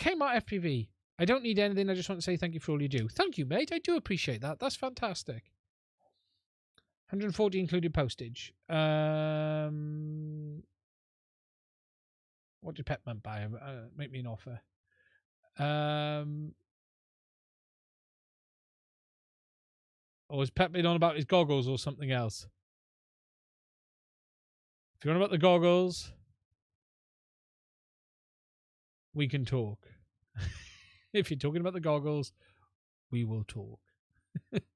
FPV. I don't need anything. I just want to say thank you for all you do. Thank you, mate. I do appreciate that. That's fantastic. 140 included postage. What did Petman buy? Make me an offer. Or is Petman on about his goggles or something else? If you're on about the goggles, we can talk. If you're talking about the goggles, we will talk.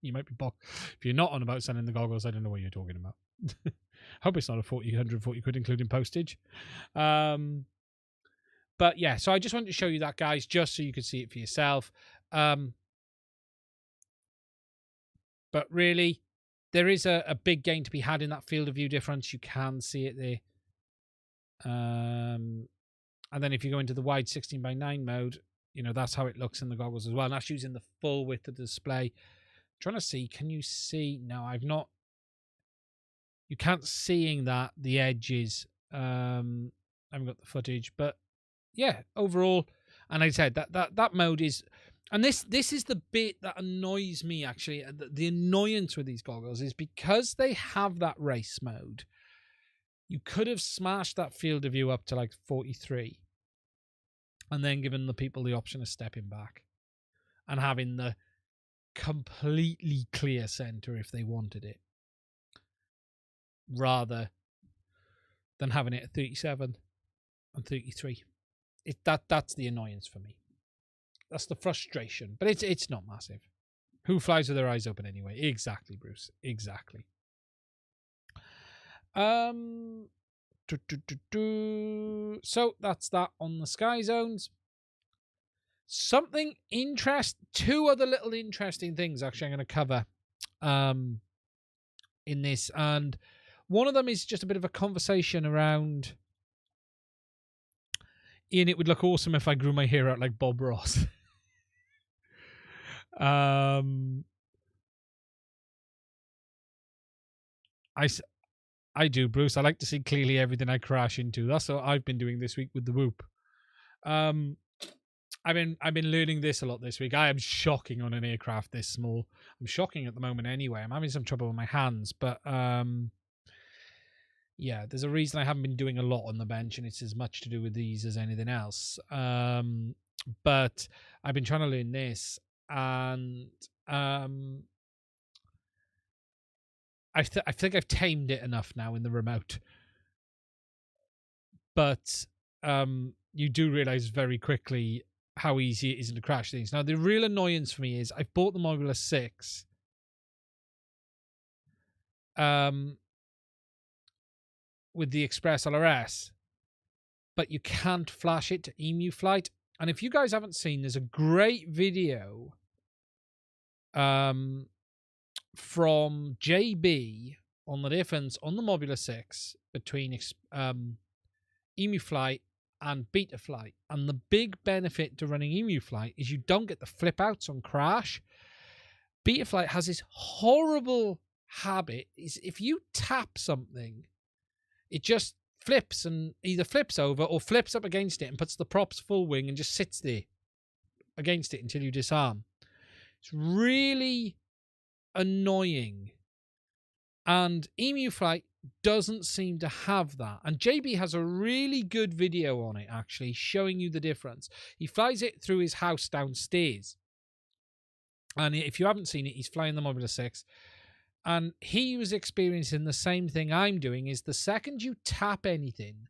You might be if you're not on about selling the goggles, I don't know what you're talking about. Hope it's not a 140 quid including postage. But yeah, so I just wanted to show you that, guys, just so you could see it for yourself. But really, there is a big gain to be had in that field of view difference. You can see it there. And then if you go into the wide 16:9 mode, that's how it looks in the goggles as well. And that's using the full width of the display. I'm trying to see, can you see? No, I've not. You can't seeing that the edges. I haven't got the footage, but yeah, overall, and I said that mode is, and this is the bit that annoys me actually. The annoyance with these goggles is because they have that race mode. You could have smashed that field of view up to like 43, and then given the people the option of stepping back and having the completely clear center if they wanted it, rather than having it at 37 and 33. That's the annoyance for me. That's the frustration, but it's not massive. Who flies with their eyes open anyway? Exactly, Bruce. Exactly. So that's that on the Skyzones. Something two other little interesting things actually I'm going to cover in this, and one of them is just a bit of a conversation around Ian, it would look awesome if I grew my hair out like Bob Ross. I do, Bruce. I like to see clearly everything I crash into. That's what I've been doing this week with the Whoop. I've been learning this a lot this week. I am shocking on an aircraft this small. I'm shocking at the moment anyway. I'm having some trouble with my hands, but yeah, there's a reason I haven't been doing a lot on the bench, and it's as much to do with these as anything else. But I've been trying to learn this, and I think I've tamed it enough now in the remote. But you do realize very quickly how easy it is to crash things. Now, the real annoyance for me is I've bought the Mobular 6. With the Express LRS, but you can't flash it to Emu Flight. And if you guys haven't seen, there's a great video from JB on the difference on the Mobular 6 between Emu Flight and Beta Flight. And the big benefit to running Emu Flight is you don't get the flip outs on crash. Beta Flight has this horrible habit, is if you tap something, it just flips and either flips over or flips up against it and puts the props full wing and just sits there against it until you disarm. It's really annoying. And Emu Flight doesn't seem to have that. And JB has a really good video on it, actually, showing you the difference. He flies it through his house downstairs. And if you haven't seen it, he's flying the Mobular 6. And he was experiencing the same thing I'm doing, is the second you tap anything,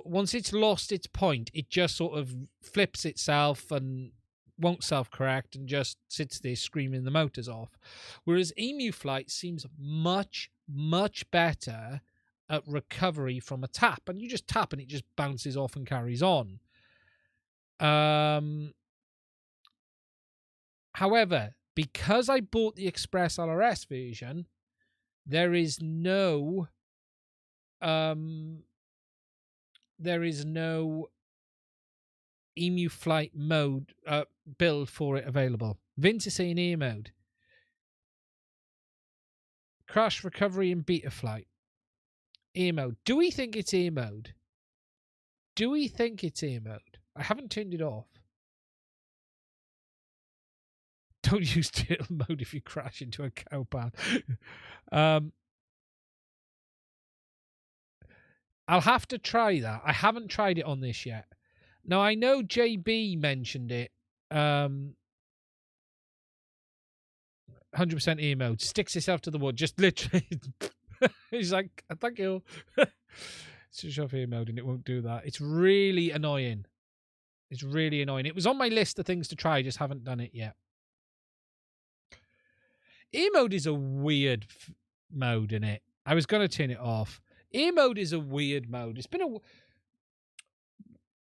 once it's lost its point, it just sort of flips itself and won't self-correct and just sits there screaming the motors off. Whereas Emu Flight seems much, much better at recovery from a tap. And you just tap and it just bounces off and carries on. However, because I bought the Express LRS version, there is no Emu Flight mode build for it available. Vince is saying air mode. Crash recovery in Beta Flight. Air mode. Do we think it's air mode? Do we think it's air mode? I haven't turned it off. Don't use turtle mode if you crash into a cow pan. I'll have to try that. I haven't tried it on this yet. Now, I know JB mentioned it. 100% air mode. Sticks himself to the wood. Just literally. He's like, thank you. Switch off air mode and it won't do that. It's really annoying. It's really annoying. It was on my list of things to try. I just haven't done it yet. Air mode is a weird mode in it. I was going to turn it off. Air mode is a weird mode. It's been a...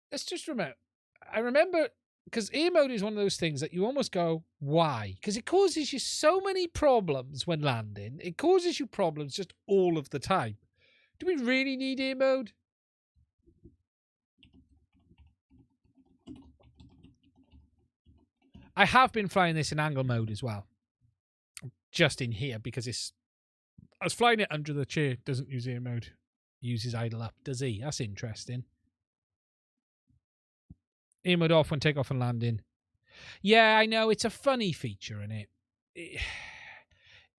Let's just remember. I remember... Because air mode is one of those things that you almost go, why? Because it causes you so many problems when landing. It causes you problems just all of the time. Do we really need air mode? I have been flying this in angle mode as well. Just in here because it's I was flying it under the chair. Doesn't use air mode. Uses idle up, does he? That's interesting. Air mode off when takeoff and landing. Yeah, I know. It's a funny feature, isn't it?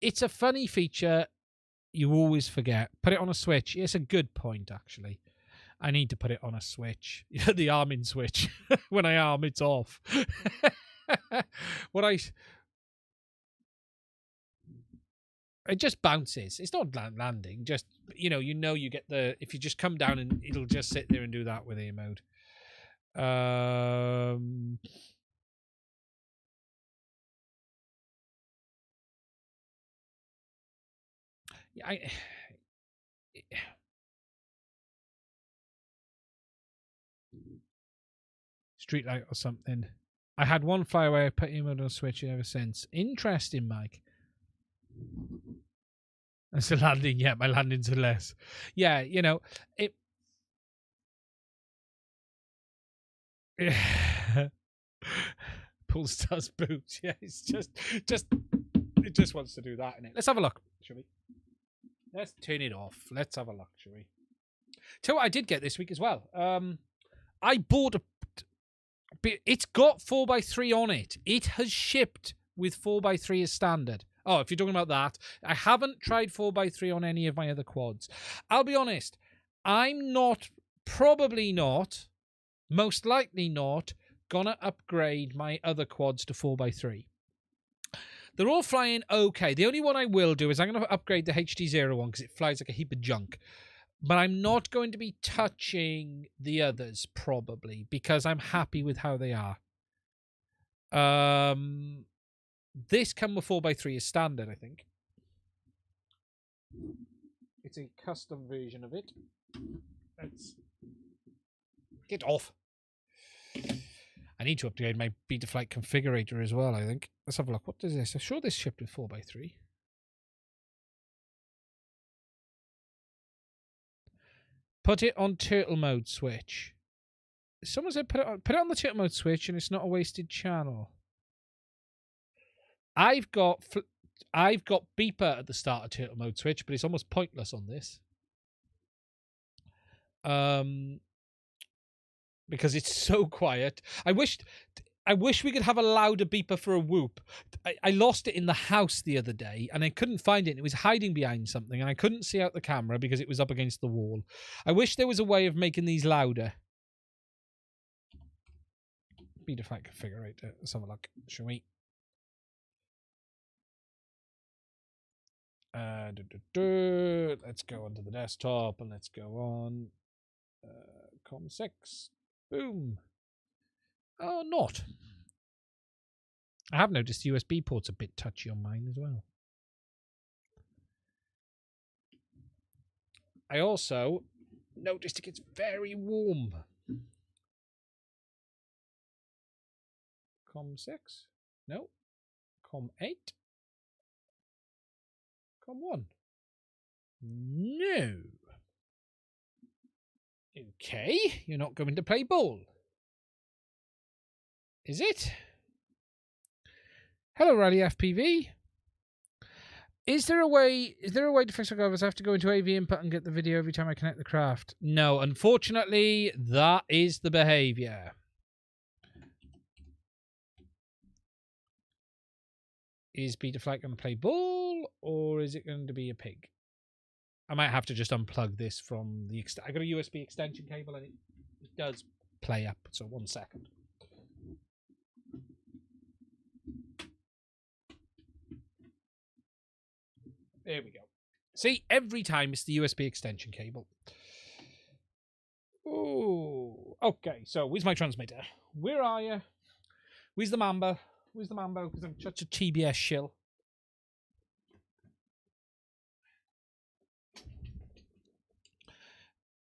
It's a funny feature you always forget. Put it on a Switch. It's a good point, actually. I need to put it on a Switch. The arming switch. When I arm, it's off. It just bounces. It's not landing. Just, you get the... If you just come down and it'll just sit there and do that with air mode. Street light or something. I had one fly away. I put him on a Switch ever since. Interesting, Mike. That's a landing. Yeah, my landings are less. Yeah, it. Pull stars boots. Yeah, it's just it just wants to do that in it. Let's have a look, shall we? Let's turn it off. Let's have a look, shall we? Tell you what I did get this week as well. I bought it's got 4x3 on it. It has shipped with 4x3 as standard. Oh, if you're talking about that, I haven't tried 4x3 on any of my other quads. I'll be honest, I'm probably not, most likely not, gonna upgrade my other quads to 4x3. They're all flying okay. The only one I will do is I'm going to upgrade the HD0 one because it flies like a heap of junk. But I'm not going to be touching the others, probably, because I'm happy with how they are. This come with 4x3 as standard, I think. It's a custom version of it. Let's get off. I need to upgrade my Betaflight configurator as well, I think. Let's have a look. What is this? I'm sure this shipped with 4x3. Put it on turtle mode switch. Someone said put it on the turtle mode switch and it's not a wasted channel. I've got beeper at the start of turtle mode switch, but it's almost pointless on this. Because it's so quiet. I wish we could have a louder beeper for a whoop. I lost it in the house the other day and I couldn't find it. It was hiding behind something and I couldn't see out the camera because it was up against the wall. I wish there was a way of making these louder. Betaflight configurator. Let's have a look, shall we? Let's go onto the desktop and let's go on COM6. Boom. Oh, not. I have noticed the USB port's a bit touchy on mine as well. I also noticed it gets very warm. COM6? No. COM8? COM1? No. Okay, you're not going to play ball. Is it? Hello, Rally FPV. Is there a way to fix my covers? I have to go into AV input and get the video every time I connect the craft. No, unfortunately, that is the behavior. Is Betaflight going to play ball or is it going to be a pig? I might have to just unplug this from the... I got a USB extension cable and it does play up. So 1 second. There we go. See, every time it's the USB extension cable. Oh, okay. So where's my transmitter? Where are you? Where's the Mambo? Where's the Mambo? Because I'm such a TBS shill.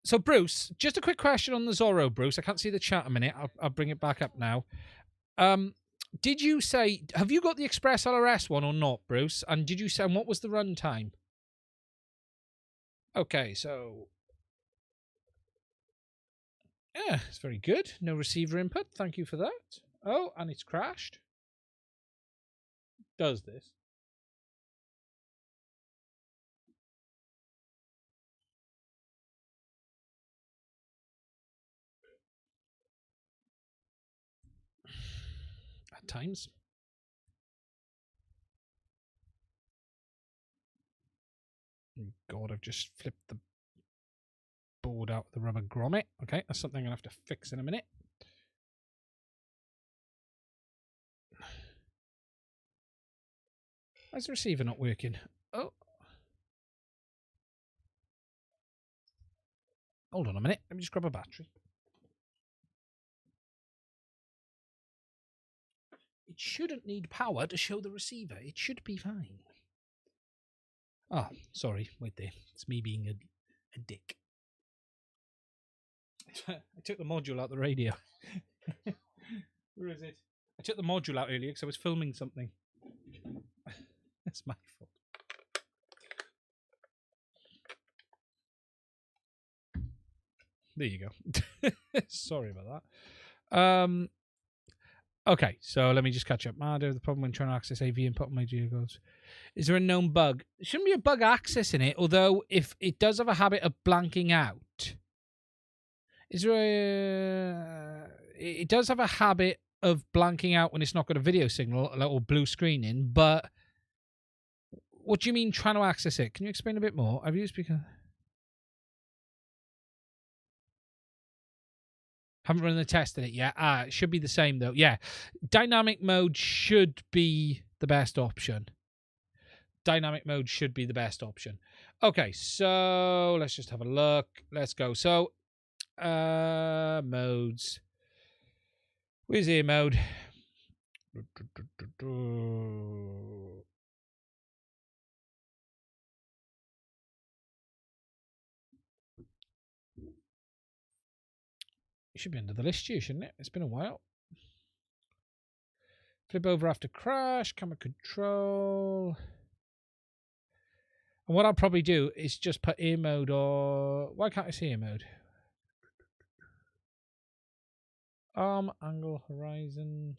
So, Bruce, just a quick question on the Zorro, Bruce. I can't see the chat a minute. I'll bring it back up now. Did you say, have you got the Express LRS one or not, Bruce? And did you say, and what was the run time? Okay, so... yeah, it's very good. No receiver input. Thank you for that. Oh, and it's crashed. Does this? at times. God, I've just flipped the board out with the rubber grommet. Okay, that's something I'm going to have to fix in a minute. Why is the receiver not working? Oh. Hold on a minute. Let me just grab a battery. It shouldn't need power to show the receiver. It should be fine. Oh, sorry. Wait there. It's me being a dick. I took the module out the radio. Where is it? I took the module out earlier because I was filming something. That's my fault. There you go. Sorry about that. Okay, so let me just catch up. The problem when trying to access AV input on my geocodes. Is there a known bug? There shouldn't be a bug accessing it, although if it does have a habit of blanking out. Is there a... It does have a habit of blanking out when it's not got a video signal, a little blue screen in, but what do you mean trying to access it? Can you explain a bit more? I've used because... Haven't run the test in it yet. It should be the same though. Yeah. Dynamic mode should be the best option. Dynamic mode should be the best option. Okay, so let's just have a look. Let's go. So, modes. Where's ear mode? It should be under the list here, shouldn't it? It's been a while. Flip over after crash, camera control. And what I'll probably do is just put ear mode or... Why can't I see ear mode? Arm, angle, horizon.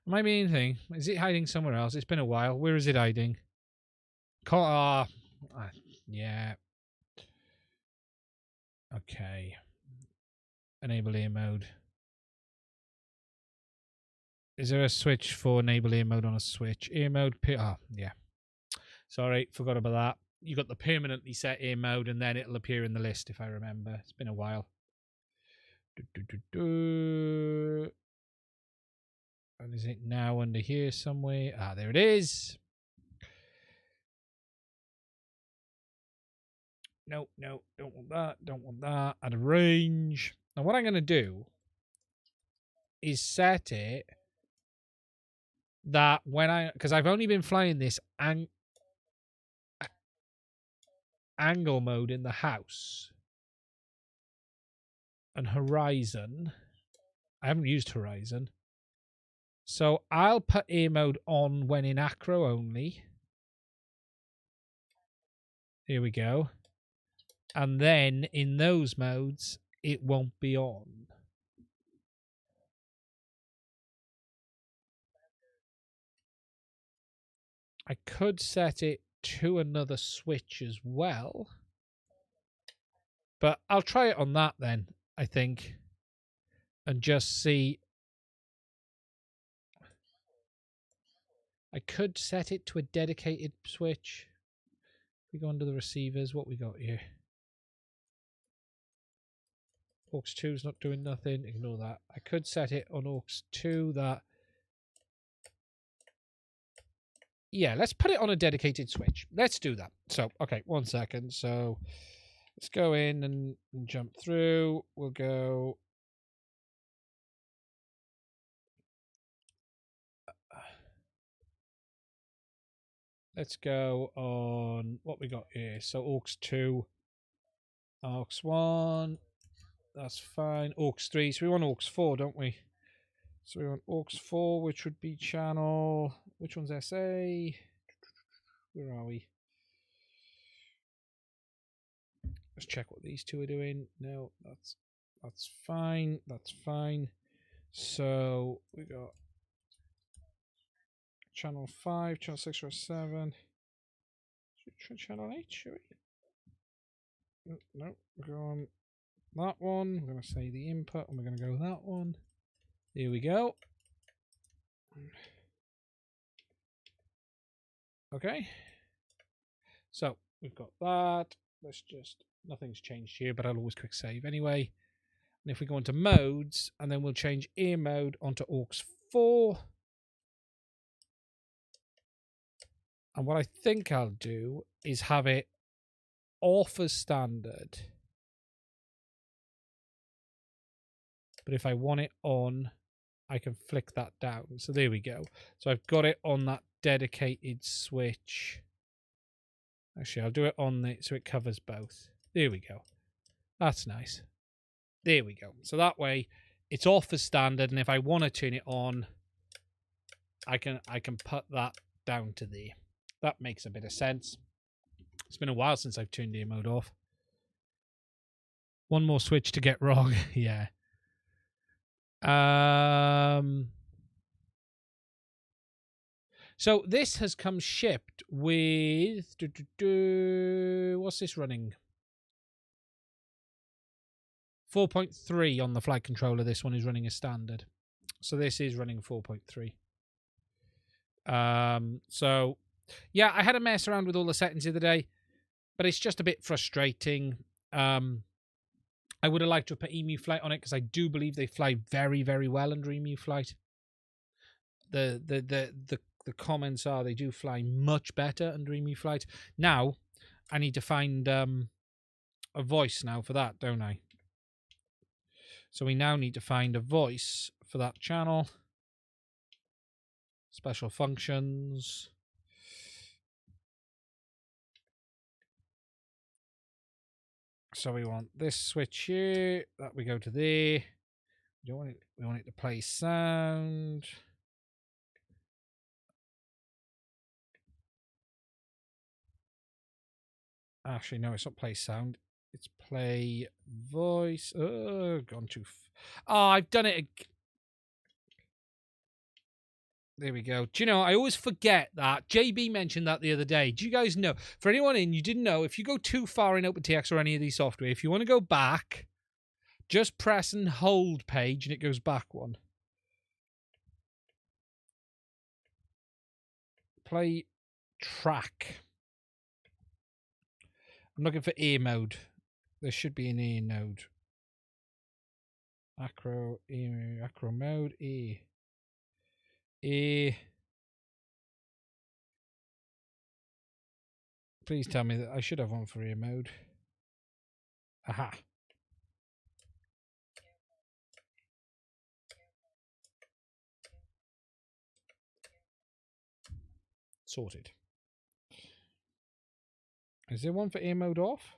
Am I being anything? Is it hiding somewhere else? It's been a while. Where is it hiding? Yeah. Okay. Enable ear mode. Is there a switch for enable ear mode on a switch? Ear mode, yeah. Sorry, forgot about that. You got the permanently set ear mode and then it'll appear in the list if I remember. It's been a while. And is it now under here somewhere? There it is. No, don't want that. Don't want that. Add a range. Now what I'm going to do is set it that when because I've only been flying this angle mode in the house and horizon. I haven't used horizon. So I'll put ear mode on when in acro only. Here we go. And then in those modes, it won't be on. I could set it to another switch as well. But I'll try it on that then, I think. And just see. I could set it to a dedicated switch. If we go under the receivers, what we got here? AUX 2 is not doing nothing. Ignore that. I could set it on AUX 2 that... Yeah, let's put it on a dedicated switch. Let's do that. So, okay, 1 second. So, let's go in and jump through. We'll go... Let's go on what we got here. So, AUX 2, AUX 1. That's fine. AUX 3. So, we want AUX 4, don't we? So, we want AUX 4, which would be channel... Which one's SA? Where are we? Let's check what these two are doing. No, that's fine. That's fine. So we got channel 5, channel 6 or 7. Should we try channel 8, should we? No, we're going that one. We're going to say the input, and we're going to go that one. Here we go. Okay. So we've got that. Let's just, nothing's changed here, but I'll always quick save anyway. And if we go into modes, and then we'll change ear mode onto aux 4. And what I think I'll do is have it off as standard. But if I want it on, I can flick that down. So there we go. So I've got it on that dedicated switch. Actually, I'll do it on it so it covers both. There we go. That's nice. There we go. So that way, it's off as standard, and if I want to turn it on, I can put that down to there. That makes a bit of sense. It's been a while since I've turned ear mode off. One more switch to get wrong. Yeah. So this has come shipped with what's this running? 4.3 on the flight controller. This one is running as standard. So this is running 4.3. So yeah, I had a mess around with all the settings the other day, but it's just a bit frustrating. I would have liked to have put EMU Flight on it because I do believe they fly very, very well under EMU Flight. The comments are they do fly much better under EMU Flight. Now, I need to find a voice now for that, don't I? So we now need to find a voice for that channel. Special functions. So we want this switch here. That we go to there. We want it to play sound. Actually, no, it's not play sound. It's play voice. Oh, gone too. I've done it. There we go. Do you know, I always forget that. JB mentioned that the other day. Do you guys know? For anyone in, you didn't know, if you go too far in OpenTX or any of these software, if you want to go back, just press and hold page and it goes back one. Play track. I'm looking for ear mode. There should be an ear node. Acro mode, ear. Please tell me that I should have one for ear mode. Aha. Sorted. Is there one for ear mode off?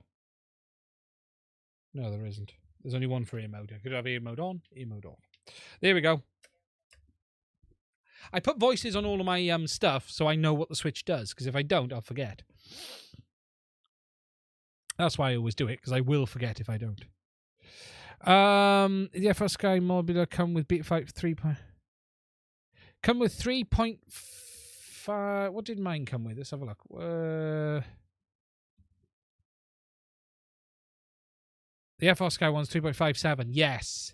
No, there isn't. There's only one for ear mode. I could have ear mode on, ear mode off. There we go. I put voices on all of my stuff so I know what the switch does, because if I don't, I'll forget. That's why I always do it, because I will forget if I don't. The FR Sky Mobular come with Beta 5 3. Come with 3.5. What did mine come with? Let's have a look. The FR Sky one's 3.57. Yes,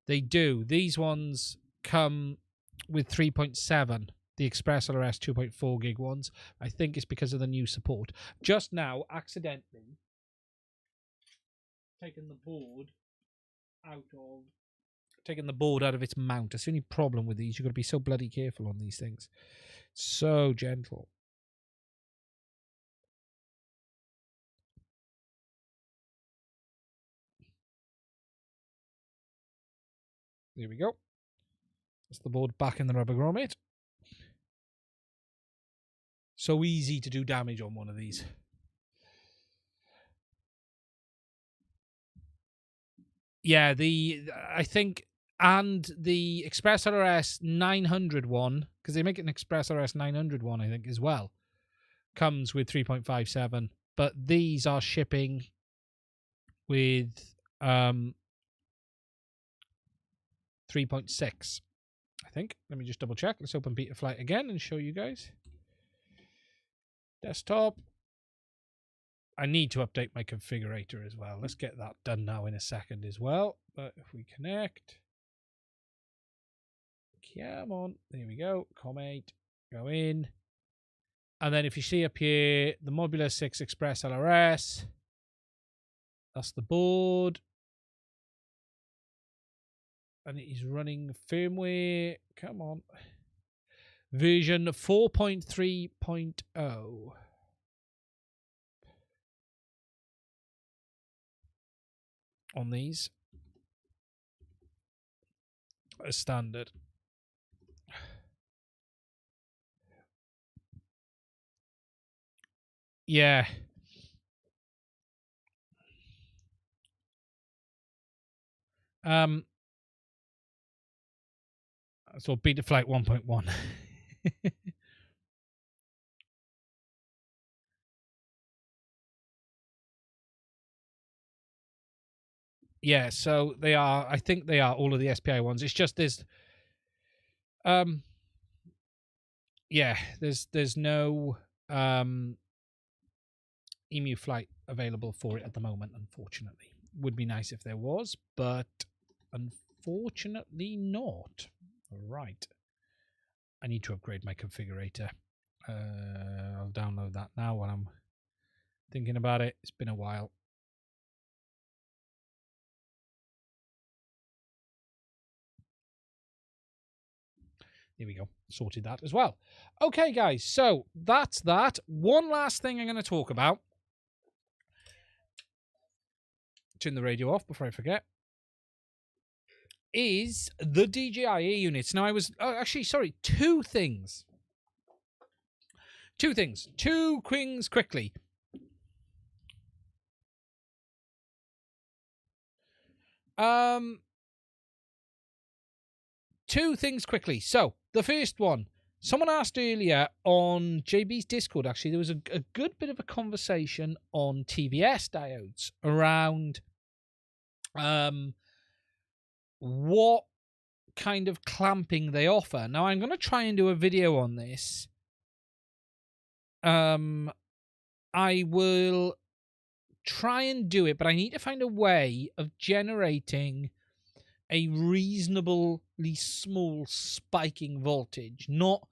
they do. These ones come with 3.7. The Express LRS 2.4 gig ones. I think it's because of the new support. Just now, accidentally taken the board out of its mount. That's the only problem with these. You've got to be so bloody careful on these things. So gentle. There we go. That's the board back in the rubber grommet. So easy to do damage on one of these. Yeah, I think, and the Express RS 900 one, because they make it an Express RS 900 one, I think, as well, comes with 3.57. But these are shipping with 3.6, I think. Let me just double check. Let's open Beta Flight again and show you guys. Desktop. I need to update my configurator as well. Let's get that done now in a second as well. But if we connect, come on, there we go. Com8, go in. And then if you see up here, the Mobular 6 Express LRS, that's the board. And it is running firmware, come on, version 4.3.0. On these as standard. Yeah. So beta flight 1.1. Yeah, so they are, I think they are all of the SPI ones. It's just there's yeah, there's no EMU flight available for it at the moment, unfortunately. Would be nice if there was, but unfortunately not. Right. I need to upgrade my configurator. I'll download that now while I'm thinking about it. It's been a while. There we go. Sorted that as well. Okay, guys. So that's that. One last thing I'm going to talk about. Turn the radio off before I forget. Is the DJI units. Now I was... Oh, actually, sorry. Two things. Two things quickly. Two things quickly. So, the first one. Someone asked earlier on JB's Discord, actually, there was a good bit of a conversation on TVS diodes around what kind of clamping they offer. Now, I'm going to try and do a video on this. I will try and do it, but I need to find a way of generating a reasonably small spiking voltage, not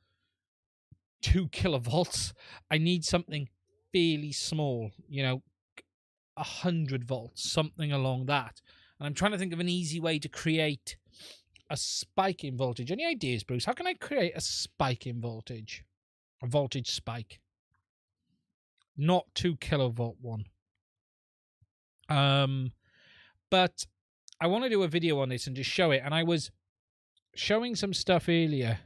2 kilovolts. I need something fairly small, 100 volts, something along that. And I'm trying to think of an easy way to create a spiking voltage. Any ideas, Bruce? How can I create a spiking voltage? A voltage spike. Not 2 kilovolt one. But I want to do a video on this and just show it. And I was showing some stuff earlier.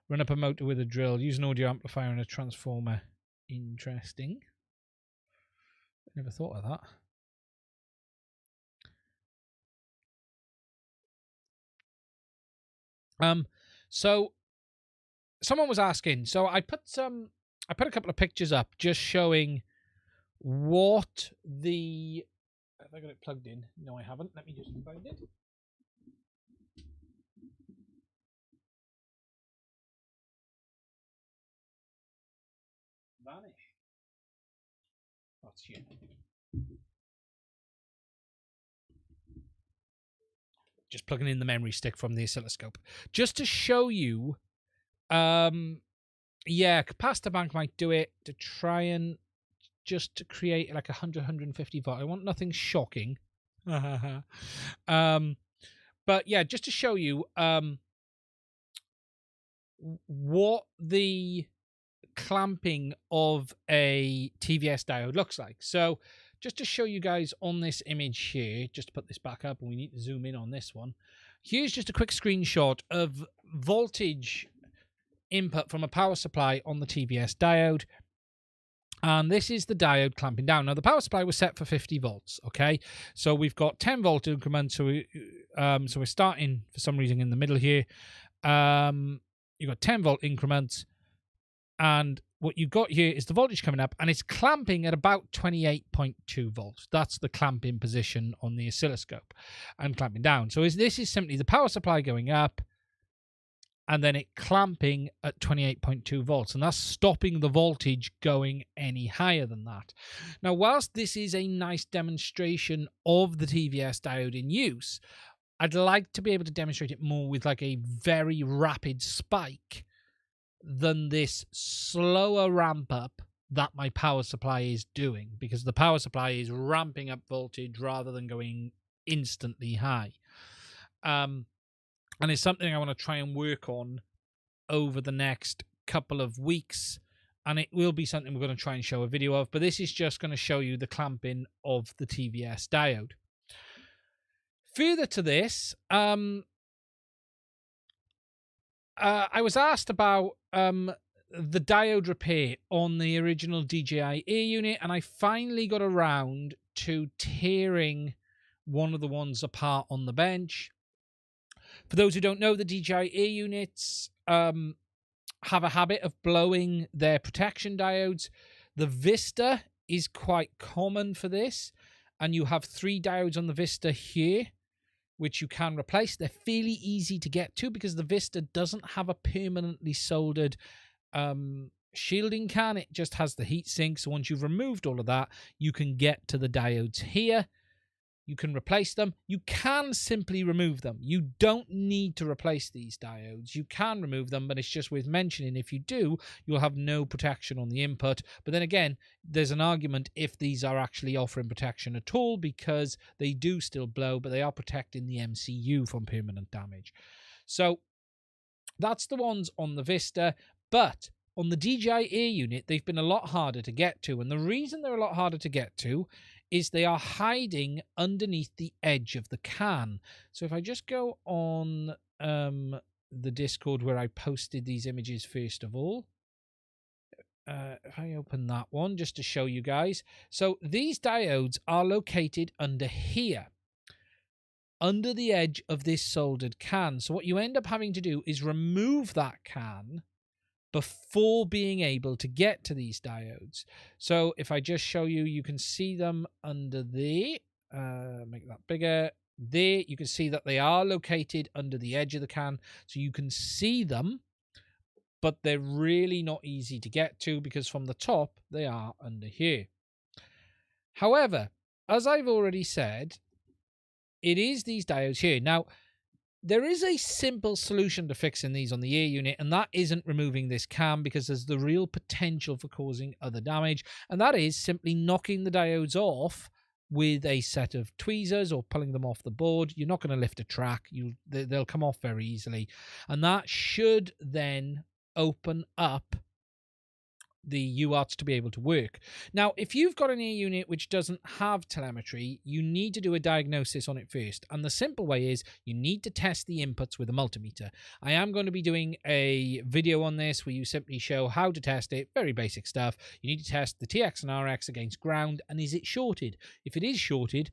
Run up a motor with a drill. Use an audio amplifier and a transformer. Interesting. Never thought of that. So someone was asking. So I put a couple of pictures up just showing what the... Have I got it plugged in? No, I haven't. Let me just find it. Vanish. That's you. Just plugging in the memory stick from the oscilloscope. Just to show you, yeah, capacitor bank might do it to try and just to create like 100, 150 volt. I want nothing shocking. But yeah, just to show you what the clamping of a TVS diode looks like. So just to show you guys on this image here, just to put this back up, and we need to zoom in on this one. Here's just a quick screenshot of voltage input from a power supply on the TVS diode. And this is the diode clamping down. Now, the power supply was set for 50 volts, okay? So we've got 10 volt increments. So we're starting, for some reason, in the middle here. You've got 10 volt increments. And what you've got here is the voltage coming up, and it's clamping at about 28.2 volts. That's the clamping position on the oscilloscope, and clamping down. So this is simply the power supply going up, and then it clamping at 28.2 volts, and that's stopping the voltage going any higher than that. Now, whilst this is a nice demonstration of the TVS diode in use, I'd like to be able to demonstrate it more with like a very rapid spike than this slower ramp up that my power supply is doing, because the power supply is ramping up voltage rather than going instantly high. And it's something I want to try and work on over the next couple of weeks. And it will be something we're going to try and show a video of. But this is just going to show you the clamping of the TVS diode. Further to this, I was asked about the diode repair on the original DJI Air unit. And I finally got around to tearing one of the ones apart on the bench. For those who don't know, the DJI Air units have a habit of blowing their protection diodes. The Vista is quite common for this, and you have 3 diodes on the Vista here, which you can replace. They're fairly easy to get to because the Vista doesn't have a permanently soldered shielding can. It just has the heat sink. So once you've removed all of that, you can get to the diodes here. You can replace them. You can simply remove them. You don't need to replace these diodes. You can remove them, but it's just worth mentioning if you do, you'll have no protection on the input. But then again, there's an argument if these are actually offering protection at all, because they do still blow, but they are protecting the MCU from permanent damage. So that's the ones on the Vista. But on the DJI Air unit, they've been a lot harder to get to. And the reason they're a lot harder to get to is they are hiding underneath the edge of the can. So if I just go on the Discord where I posted these images first of all, if I open that one just to show you guys. So these diodes are located under here, under the edge of this soldered can. So what you end up having to do is remove that can before being able to get to these diodes. So if I just show you, you can see them under there. Make that bigger. There, you can see that they are located under the edge of the can. So you can see them, but they're really not easy to get to because from the top, they are under here. However, as I've already said, it is these diodes here. Now, there is a simple solution to fixing these on the Air unit, and that isn't removing this cam because there's the real potential for causing other damage, and that is simply knocking the diodes off with a set of tweezers or pulling them off the board. You're not going to lift a track. They'll come off very easily, and that should then open up the UARTs to be able to work. Now, if you've got an Air unit which doesn't have telemetry, you need to do a diagnosis on it first. And the simple way is you need to test the inputs with a multimeter. I am going to be doing a video on this where you simply show how to test it. Very basic stuff. You need to test the TX and RX against ground. And is it shorted? If it is shorted,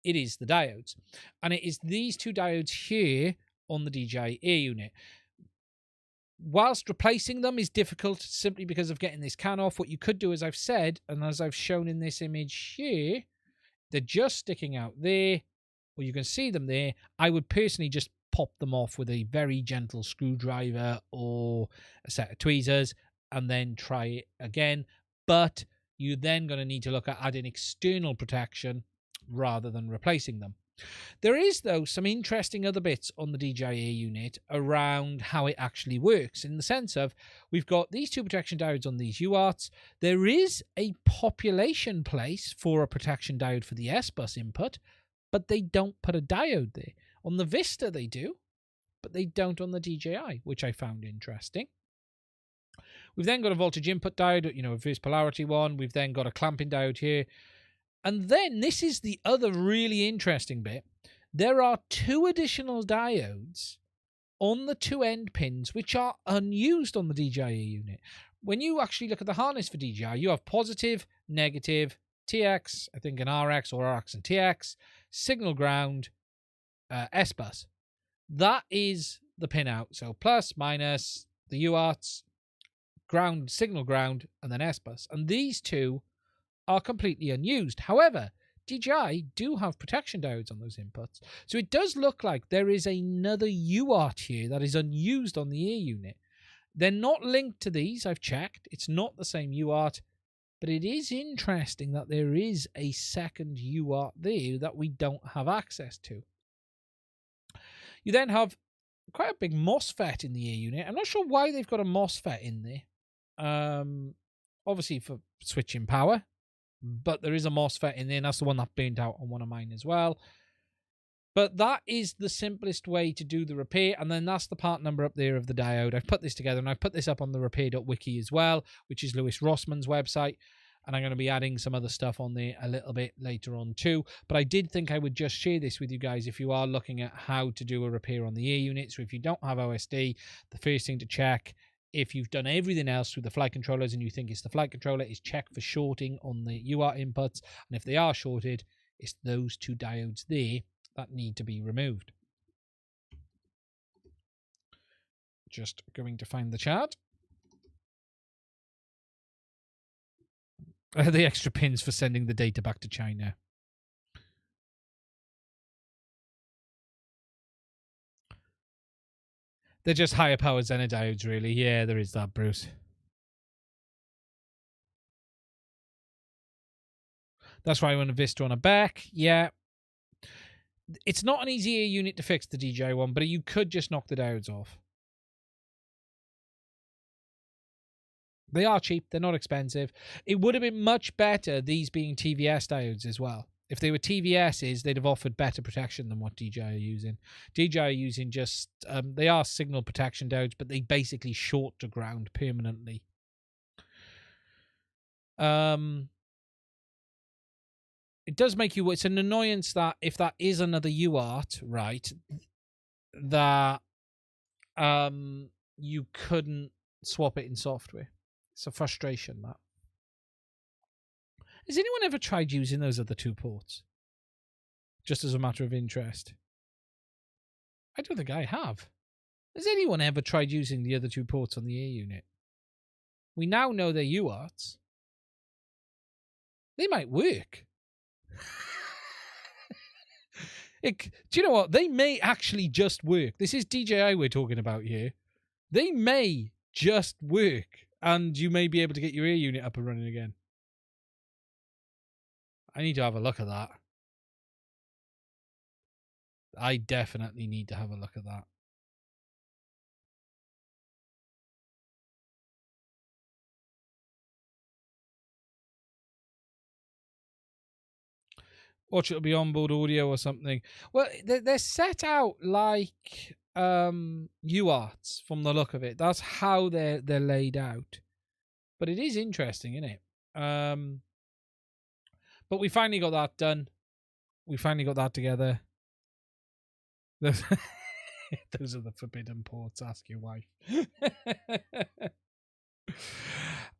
it is the diodes. And it is these 2 diodes here on the DJI Air unit. Whilst replacing them is difficult simply because of getting this can off, what you could do, as I've said, and as I've shown in this image here, they're just sticking out there, or you can see them there. I would personally just pop them off with a very gentle screwdriver or a set of tweezers and then try it again. But you're then going to need to look at adding external protection rather than replacing them. There is, though, some interesting other bits on the DJI Air unit around how it actually works, in the sense of we've got these 2 protection diodes on these UARTs. There is a population place for a protection diode for the S-bus input, but they don't put a diode there. On the Vista they do, but they don't on the DJI, which I found interesting. We've then got a voltage input diode, a reverse polarity one. We've then got a clamping diode here. And then this is the other really interesting bit. There are 2 additional diodes on the 2 end pins which are unused on the DJI unit. When you actually look at the harness for DJI, you have positive, negative, TX, I think an RX or RX and TX, signal ground, S-bus. That is the pin out. So plus, minus, the UARTs, ground, signal ground, and then S-bus. And these 2 are completely unused. However, DJI do have protection diodes on those inputs. So it does look like there is another UART here that is unused on the ear unit. They're not linked to these, I've checked. It's not the same UART, but it is interesting that there is a second UART there that we don't have access to. You then have quite a big MOSFET in the ear unit. I'm not sure why they've got a MOSFET in there. Obviously for switching power, but there is a MOSFET in there, and that's the one that burned out on one of mine as well. But that is the simplest way to do the repair, and then that's the part number up there of the diode. I've put this together, and I've put this up on the repair.wiki as well, which is Lewis Rossman's website, and I'm going to be adding some other stuff on there a little bit later on too. But I did think I would just share this with you guys if you are looking at how to do a repair on the ear unit. So if you don't have OSD, the first thing to check, if you've done everything else through the flight controllers and you think it's the flight controller, is check for shorting on the UART inputs. And if they are shorted, it's those two diodes there that need to be removed. Just going to find the chart. The extra pins for sending the data back to China. They're just higher powered Zener diodes, really. Yeah, there is that, Bruce. That's why I want a Vista on a back. Yeah. It's not an easy ear unit to fix, the DJI one, but you could just knock the diodes off. They are cheap. They're not expensive. It would have been much better, these being TVS diodes as well. If they were TVSs, they'd have offered better protection than what DJI are using. DJI are using just, they are signal protection diodes, but they basically short to ground permanently. It does make you, it's an annoyance that if that is another UART, right, that you couldn't swap it in software. It's a frustration, that. Has anyone ever tried using those other two ports? Just as a matter of interest. I don't think I have. Has anyone ever tried using the other two ports on the ear unit? We now know they're UARTs. They might work. Do you know what? They may actually just work. This is DJI we're talking about here. They may just work, and you may be able to get your ear unit up and running again. I need to have a look at that. I definitely need to have a look at that. Watch it'll be onboard audio or something. Well, they're set out like UARTs from the look of it. That's how they're laid out. But it is interesting, isn't it? But we finally got that done. We finally got that together. Those are the forbidden ports. Ask your wife.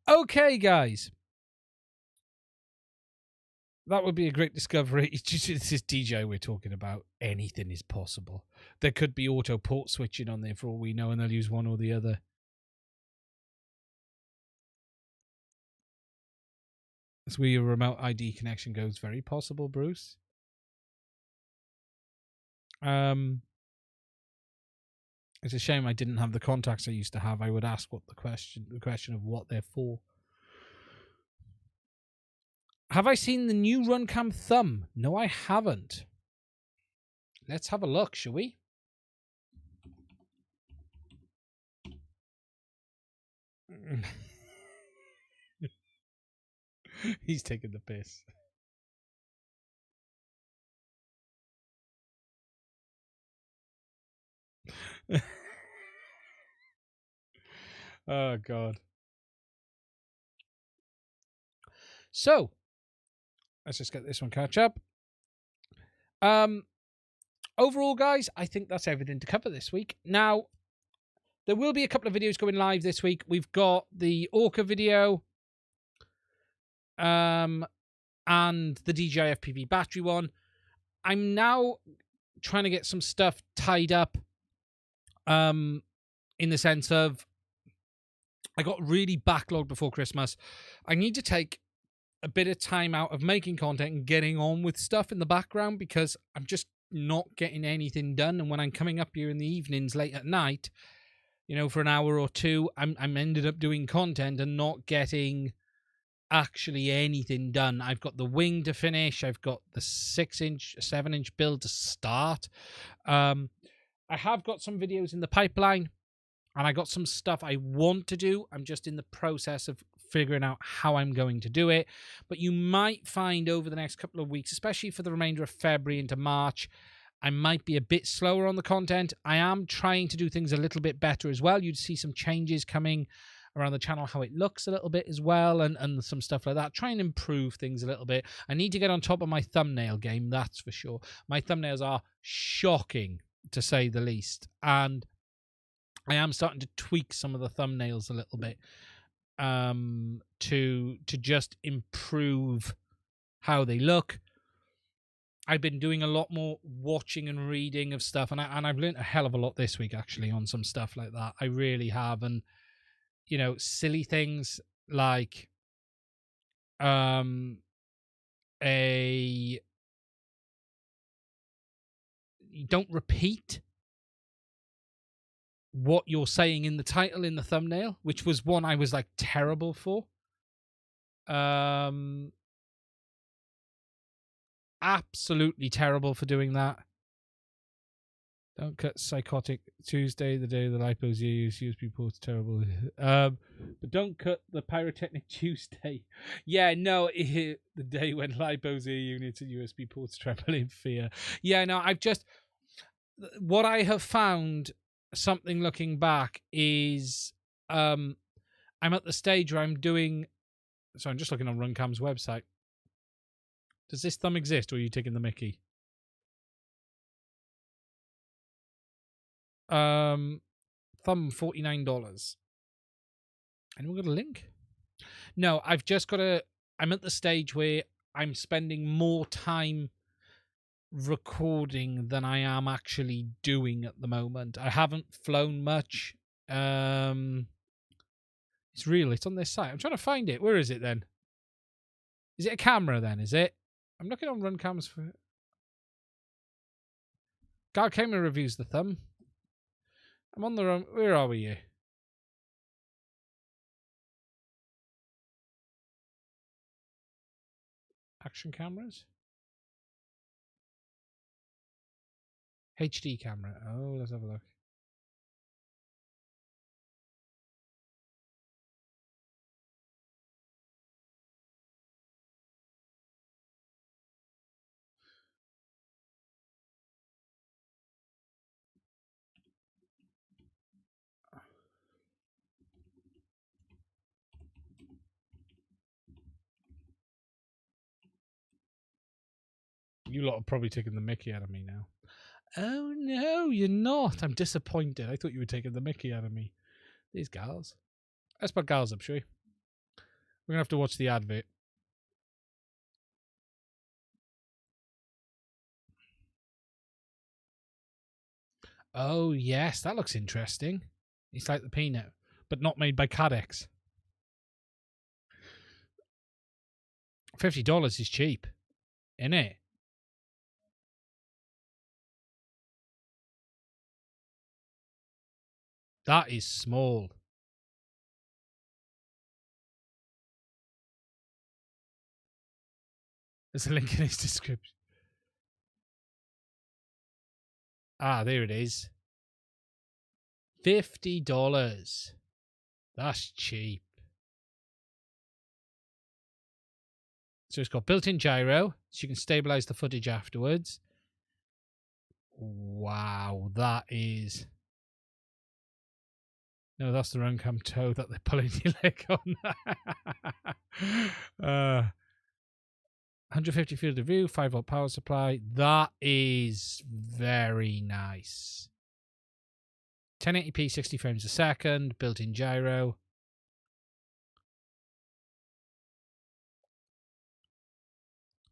Okay, guys. That would be a great discovery. This is DJI we're talking about. Anything is possible. There could be auto port switching on there for all we know, and they'll use one or the other. That's where your remote ID connection goes. Very possible, Bruce. It's a shame I didn't have the contacts I used to have. I would ask what the question of what they're for. Have I seen the new Runcam Thumb? No, I haven't. Let's have a look, shall we? He's taking the piss. Oh, God. So, let's just get this one catch up. Overall, guys, I think that's everything to cover this week. Now, there will be a couple of videos going live this week. We've got the Orqa video and the DJI FPV battery one. I'm now trying to get some stuff tied up in the sense of I got really backlogged before Christmas. I need to take a bit of time out of making content and getting on with stuff in the background, because I'm just not getting anything done. And when I'm coming up here in the evenings late at night, you know, for an hour or two, I'm ended up doing content and not getting actually anything done. I've got the wing to finish. I've got the 7-inch build to start. I have got some videos in the pipeline, and I got some stuff I want to do. I'm just in the process of figuring out how I'm going to do it. But you might find over the next couple of weeks, especially for the remainder of February into March, I might be a bit slower on the content. I am trying to do things a little bit better as well. You'd see some changes coming around the channel, how it looks a little bit as well, and some stuff like that. Try and improve things a little bit. I need to get on top of my thumbnail game, that's for sure. My thumbnails are shocking, to say the least. And I am starting to tweak some of the thumbnails a little bit to just improve how they look. I've been doing a lot more watching and reading of stuff, and I've learned a hell of a lot this week actually on some stuff like that. I really have. And you know, silly things like you don't repeat what you're saying in the title, in the thumbnail, which was one I was like terrible for. Absolutely terrible for doing that. Don't cut Psychotic Tuesday, the day of the Lipos USB port's terrible. But don't cut the Pyrotechnic Tuesday. Yeah, no, the day when Lipos ear units and USB ports tremble in fear. Yeah, no, I've just... What I have found, something looking back, is I'm at the stage where I'm doing... So I'm just looking on Runcam's website. Does this thumb exist, or are you taking the mickey? Thumb $49. Anyone got a link? No, I've just got to... I'm at the stage where I'm spending more time recording than I am actually doing at the moment. I haven't flown much. It's real. It's on this site. I'm trying to find it. Where is it then? Is it a camera then? Is it? I'm looking on Runcams for... God Camera reviews the thumb. I'm on the wrong... Where are we here? Action cameras? HD camera. Oh, let's have a look. You lot are probably taking the mickey out of me now. Oh, no, you're not. I'm disappointed. I thought you were taking the mickey out of me. These gals. Let's put gals up, shall we? We're going to have to watch the advert. Oh, yes, that looks interesting. It's like the peanut, but not made by Cadex. $50 is cheap, isn't it? That is small. There's a link in his description. Ah, there it is. $50. That's cheap. So it's got built-in gyro, so you can stabilize the footage afterwards. Wow, that is... No, that's the Runcam toe that they're pulling your leg on. 150 field of view, 5-volt power supply. That is very nice. 1080p, 60 frames a second, built-in gyro.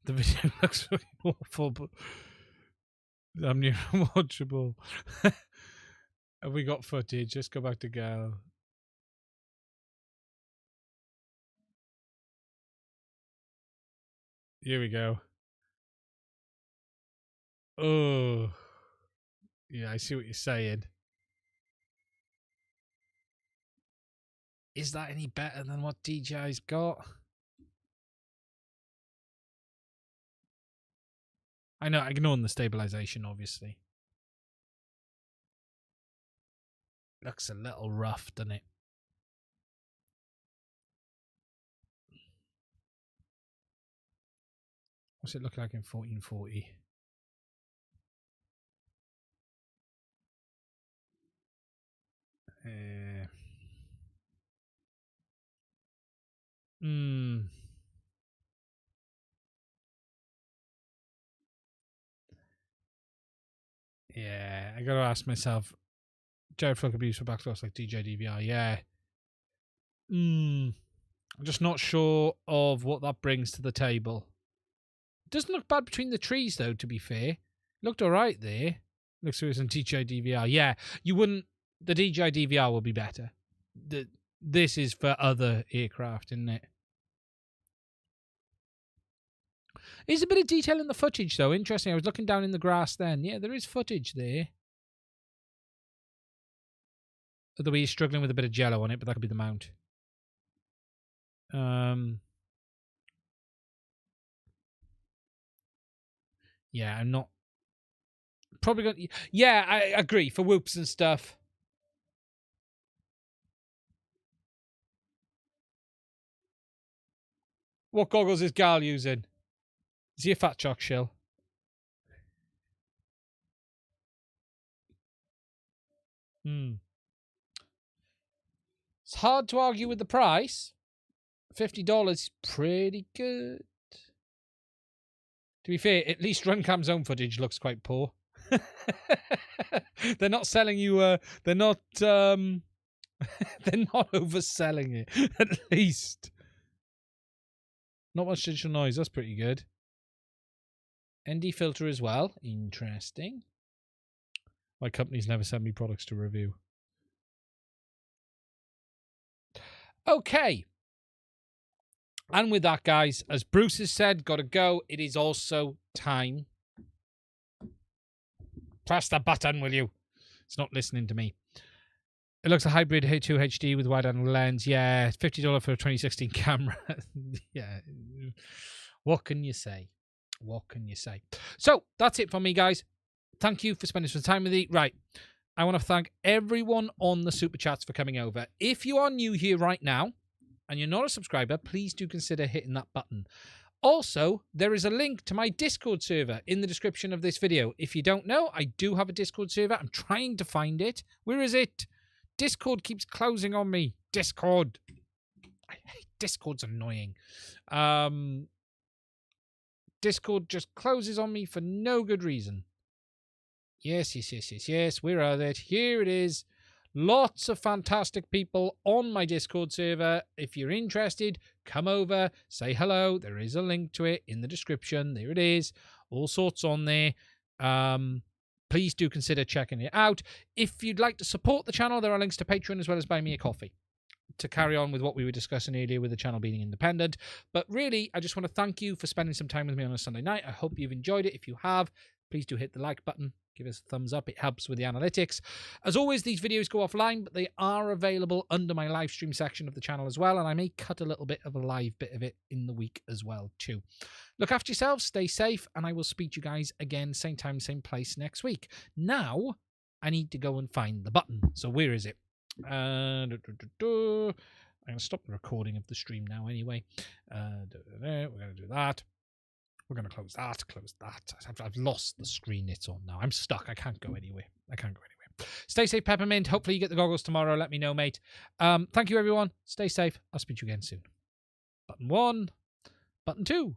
The video looks really awful, but I'm near unwatchable. Have we got footage? Let's go back to go. Here we go. Oh. Yeah, I see what you're saying. Is that any better than what DJI's got? I know, ignoring the stabilization, obviously. Looks a little rough, doesn't it? What's it look like in 1440? Yeah, I gotta ask myself. Jared Fuck abuse for backslash like DJ DVR. Yeah. I'm just not sure of what that brings to the table. It doesn't look bad between the trees, though, to be fair. Looked alright there. Looks like some DJI DVR. Yeah, you wouldn't. The DJI DVR will be better. This is for other aircraft, isn't it? There's a bit of detail in the footage, though. Interesting. I was looking down in the grass then. Yeah, there is footage there. Although he's struggling with a bit of jello on it, but that could be the mount. Yeah, I'm not. Probably going to. Yeah, I agree. For whoops and stuff. What goggles is Gal using? Is he a fat chalk shell? It's hard to argue with the price. $50 is pretty good. To be fair, at least Runcam's own footage looks quite poor. They're not selling you. They're not. They're not overselling it. At least. Not much digital noise. That's pretty good. ND filter as well. Interesting. My company's never sent me products to review. Okay. And with that, guys, as Bruce has said, gotta go. It is also time. Press the button, will you? It's not listening to me. It looks a hybrid H2 HD with wide angle lens. Yeah, $50 for a 2016 camera. Yeah. What can you say? What can you say? So, that's it for me, guys. Thank you for spending some time with me. Right. I want to thank everyone on the Super Chats for coming over. If you are new here right now, and you're not a subscriber, please do consider hitting that button. Also, there is a link to my Discord server in the description of this video. If you don't know, I do have a Discord server. I'm trying to find it. Where is it? Discord keeps closing on me. Discord. I hate Discord's annoying. Discord just closes on me for no good reason. Yes. Where are they? Here it is. Lots of fantastic people on my Discord server. If you're interested, come over, say hello. There is a link to it in the description. There it is. All sorts on there. Please do consider checking it out. If you'd like to support the channel, there are links to Patreon as well as Buy Me a Coffee to carry on with what we were discussing earlier with the channel being independent. But really, I just want to thank you for spending some time with me on a Sunday night. I hope you've enjoyed it. If you have, please do hit the like button. Give us a thumbs up. It helps with the analytics. As always, these videos go offline, but they are available under my live stream section of the channel as well. And I may cut a little bit of a live bit of it in the week as well, too. Look after yourselves, stay safe, and I will speak to you guys again, same time, same place next week. Now, I need to go and find the button. So where is it? I'm going to stop the recording of the stream now anyway. We're going to do that. We're going to close that. I've lost the screen it's on now. I'm stuck. I can't go anywhere. Stay safe, Peppermint. Hopefully you get the goggles tomorrow. Let me know, mate. Thank you, everyone. Stay safe. I'll speak to you again soon. Button 1. Button 2.